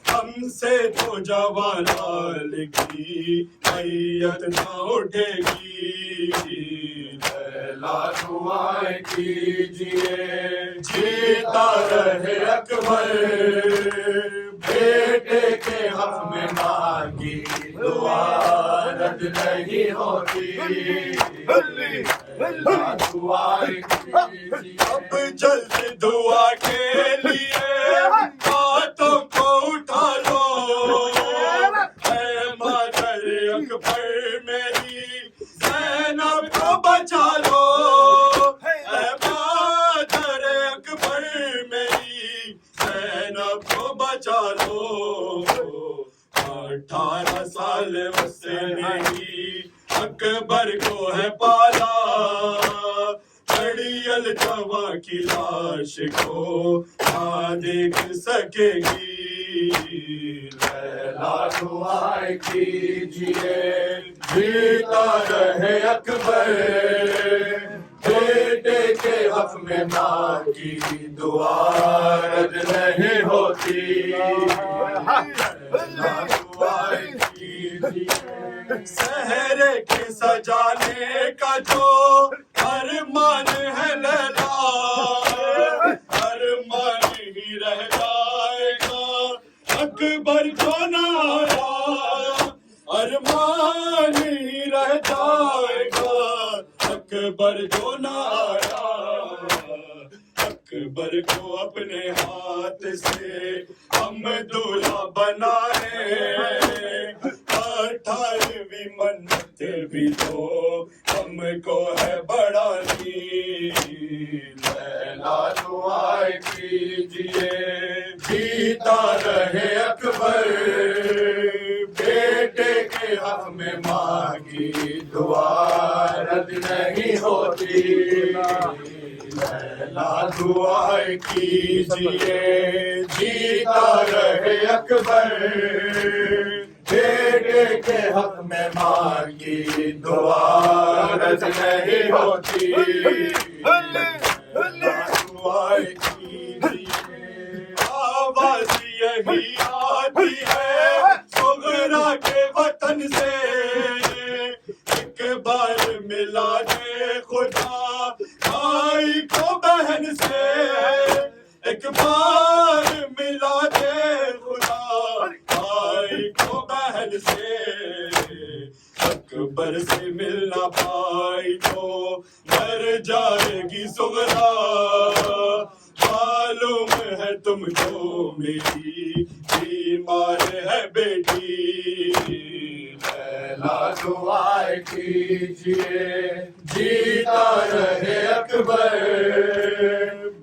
ہم سے تو جوانال کی میت نہ اٹھے گی لیلا دعائیں کیجیے جیتا رہے اکبر بیٹے کے حق میں ماں کی دعا رد نہیں ہوتی اب جلد دعا کے لیے باتوں کو اٹھا لو اے مادر اکبر میری زینب کو بچا لو اے مادر اکبر میری زینب کو بچا لو 18 سال اس نے اکبر کو ہے پالا چڑیل جواں کی لاش کو نہ دیکھ سکے گی لیلا دعائیں کیجیے جیتا رہے اکبر بیٹے کے حق میں ماں کی دعا رد نہیں ہوتی لیلا دعائیں کیجیے سہرے کے سجانے کا جو ارمان ہے لیلا ارمان ہی رہ جائے گا اکبر جو نہ آیا ارمان ہی رہ جائے گا اکبر جو نہ آیا اکبر کو اپنے ہاتھ سے ہم دولہا بنائے 18ویں منت بھی تو ہم کو ہے بڑھانی لیلا دعائیں کیجیے جیتا رہے اکبر بیٹے کے حق میں ماں کی دعا رد نہیں ہوتی لیلا دعائیں کیجیے جیتا رہے اکبر بیٹے کے حق میں ماں کی دعا رد نہیں ہوتی دعائیں کیجیے آواز یہی آتی ہے صغرا کے وطن سے ایک بار ملا دے خدا بھائی کو بہن سے ایک بار ملا دے خدا بھائی کو بہن سے اکبر سے ملنا پائی تو سمجھو میری بیمار ہے بیٹی لیلا دعا کیجیے جیتا رہے اکبر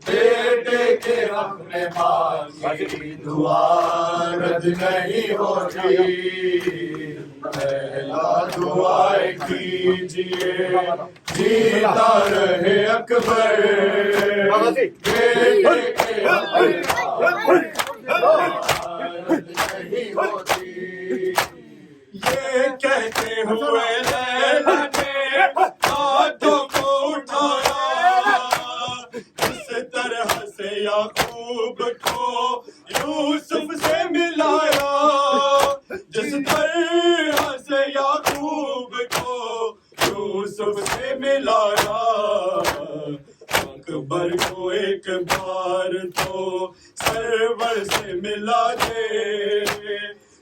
بیٹے کے حق میں ماں کی دعا رد نہیں ہوتی لیلا دعا کیجیے جیتا رہے اکبر بیٹے کے حق میں نہیں ہوتی یہ کہتے ہوئے لیلا نے ہاتھوں کو اٹھایا اس طرح سے یعقوب کو یوسف سے ملایا جس طرح سے یعقوب کو یوسف سے ملایا اکبر کو ایک بار تو سرور سے ملا دے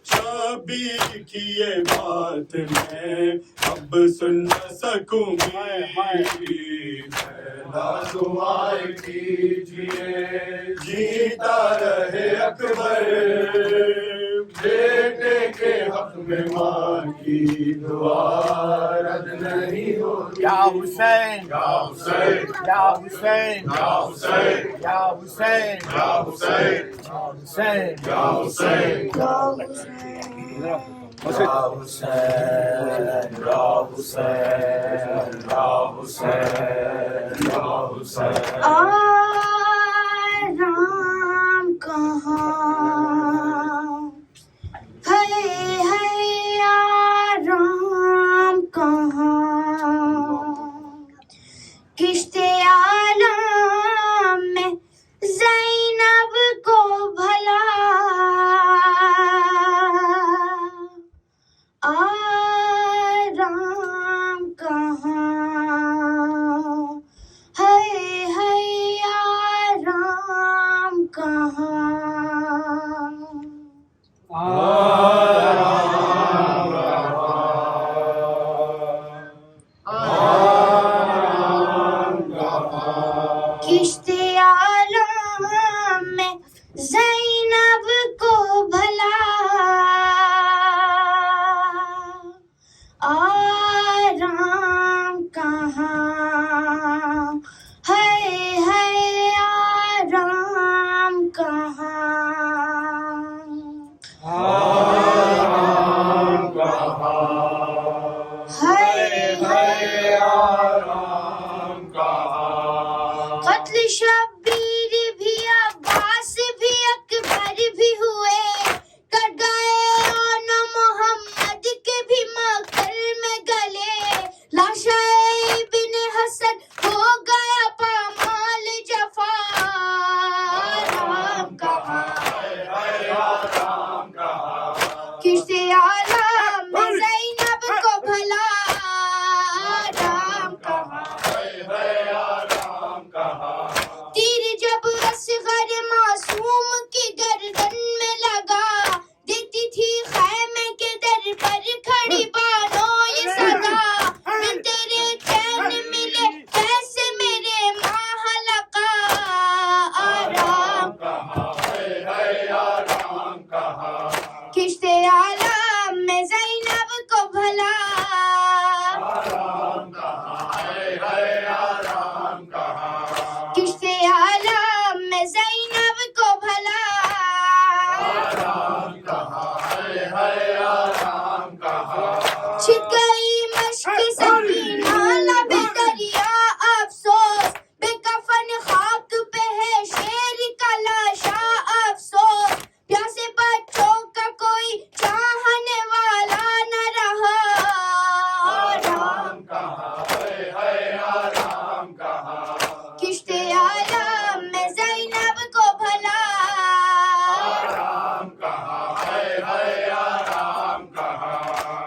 شبیر کی یہ بات میں اب سن نہ سکوں گی لیلا دعا کیجیے جیتا رہے اکبر بیٹے کے حق میں ماں کی دعا رد نہیں ہوتی یا حسین یا حسین یا حسین یا حسین یا حسین یا حسین حسین یا حسین یا حسین یا حسین یا حسین یا حسین آرام کہاں ہے آرام کہاں کشتے عالم میں زینب کو بھلا آرام کہاں ہے آرام کہاں کشتے عالم میں زینب کو بھلا آرام کہاں ہے آرام کہاں قتل شبیر بھی عباس بھی اکبر بھی ہوئے کٹ گئے اون محمد کے بھی مکر میں گلے لاشا ابن حسن ہو گیا پامال جفا آرام کہاں کشتے عالم میں زینب کو بھلا آرام کہاں تیر جب اصغر معصوم کی گردن میں لگا دیتی تھی خیمے کے در پر کھڑی بانوں یہ صدا میں تیرے چین ملے کیسے میرے ماہ لقا آرام کشتے عالم میں زینب کو بھلا کشتے عالم میں زینب کو بھلا چھپ گئی مشق سفینہ لب دریا افسوس بے کفن خاک پہ ہے شیر کا لاشا افسوس پیاسے بچوں کا کوئی چاہنے والا نہ رہا آرام کشتے عالم میں زینب کو بھلا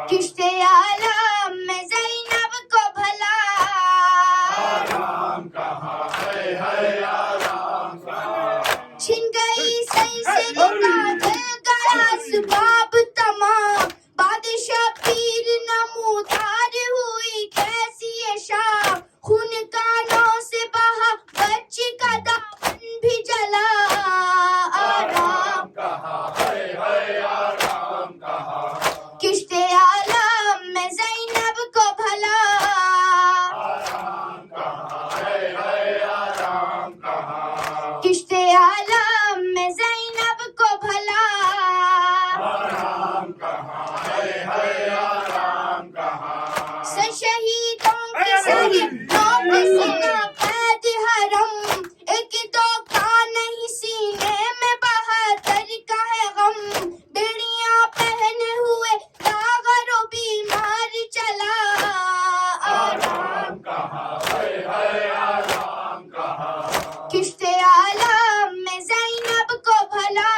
کشتے عالم میں زینب کو بھلا چھن گئی صحیح سے نکال گیا اسباب تمام بادشاہ پیر نمودار ہوئی کیسی یہ شام خون کانوں سے بہا بچی کا دامن بھی جلا کشت عالم میں زینب کو بھلا آرام کہاں ہے آرام کہاں سر شہیدوں کی ساری نوک سینہ قید حرم ایک دو کا نہیں سینے میں بہادر کا ہے غم بیڑیاں پہنے ہوئے داغر و بیمار چلا آرام کہاں ہے آرام کہاں کشت عالم میں زینب کو بھلا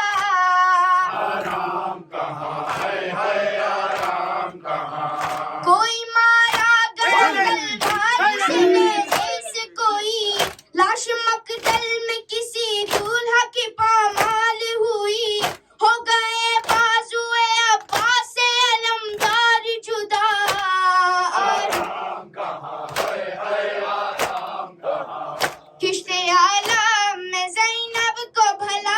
آرام کہاں ہے آرام کہاں کوئی مارا گیا تلوار سے نیزے سے کوئی لاش مقتل میں کسی دولہا کی پامال ہوئی ہو گئے بازوئے عباس سے علمدار جدا آرام کہاں ہے آرام کہاں کشت عالم میں زینب کو بھلا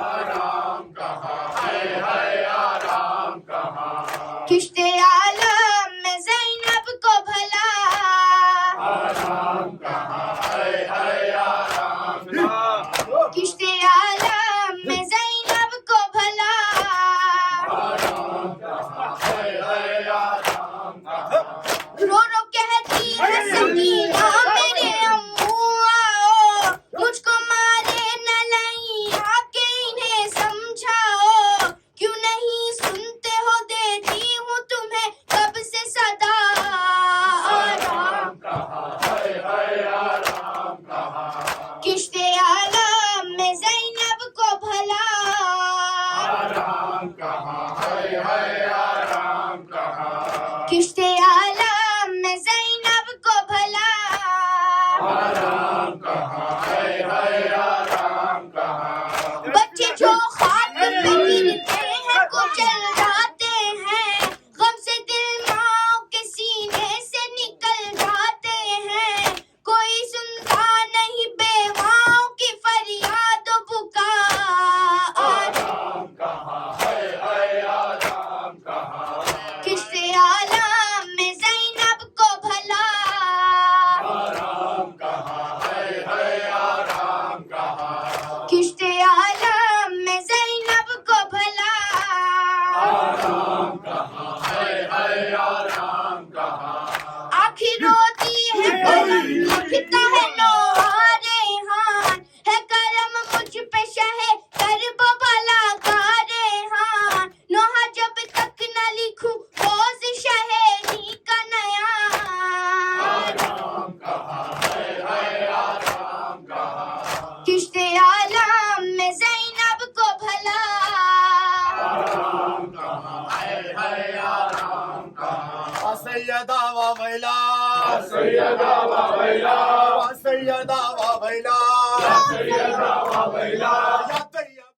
آرام کہاں ہے آرام کہاں کشت عالم میں زینب کو بھلا آرام کہاں ہے آرام کہاں کشت عالم میں زینب کو بھلا آرام کہاں ہے آرام کہاں رو رو کہتی ہے سکینہ میرے امو آؤ مجھ کو مارے نہ لائیں آ کے انہیں سمجھاؤ کیوں نہیں سنتے ہو دیتی ہوں تمہیں کب سے صدا آرام کہاں ہے آرام کہاں کشت عالم میں زینب کو بھلا آرام کہاں ہے آرام کہاں کشت عالم میں زینب کو بھلا آرام کہاں ہے آرام کہاں بچے جو خاک پہ گرتے ہیں کچل جاتے ہیں غم سے دل ماں کے سینے سے نکل جاتے ہیں کوئی سنتا نہیں بیواؤں کی فریاد و بکا آرام کہاں ہے آرام کہاں کشت عالم میں زینب کو بھلا آرام کہاں ہے آرام کہاں کشت عالم میں زینب کو بھلا آرام کہاں ہے آرام کہاں آخر روتی ہے قلم لکھتا ہے نوحہ ریحان ہے کرم مجھ پہ شہ کرب بلا کا ریحان نوحہ جب تک نہ لکھوں روز شہری کا نیا آرام کہاں ہے آرام کہاں کشت عالم میں زینب کو بھلا آرام کہاں ہے آرام کہاں سیدہ و ویلا سیدہ و ویلا سیدہ و ویلا سیدہ و ویلا یا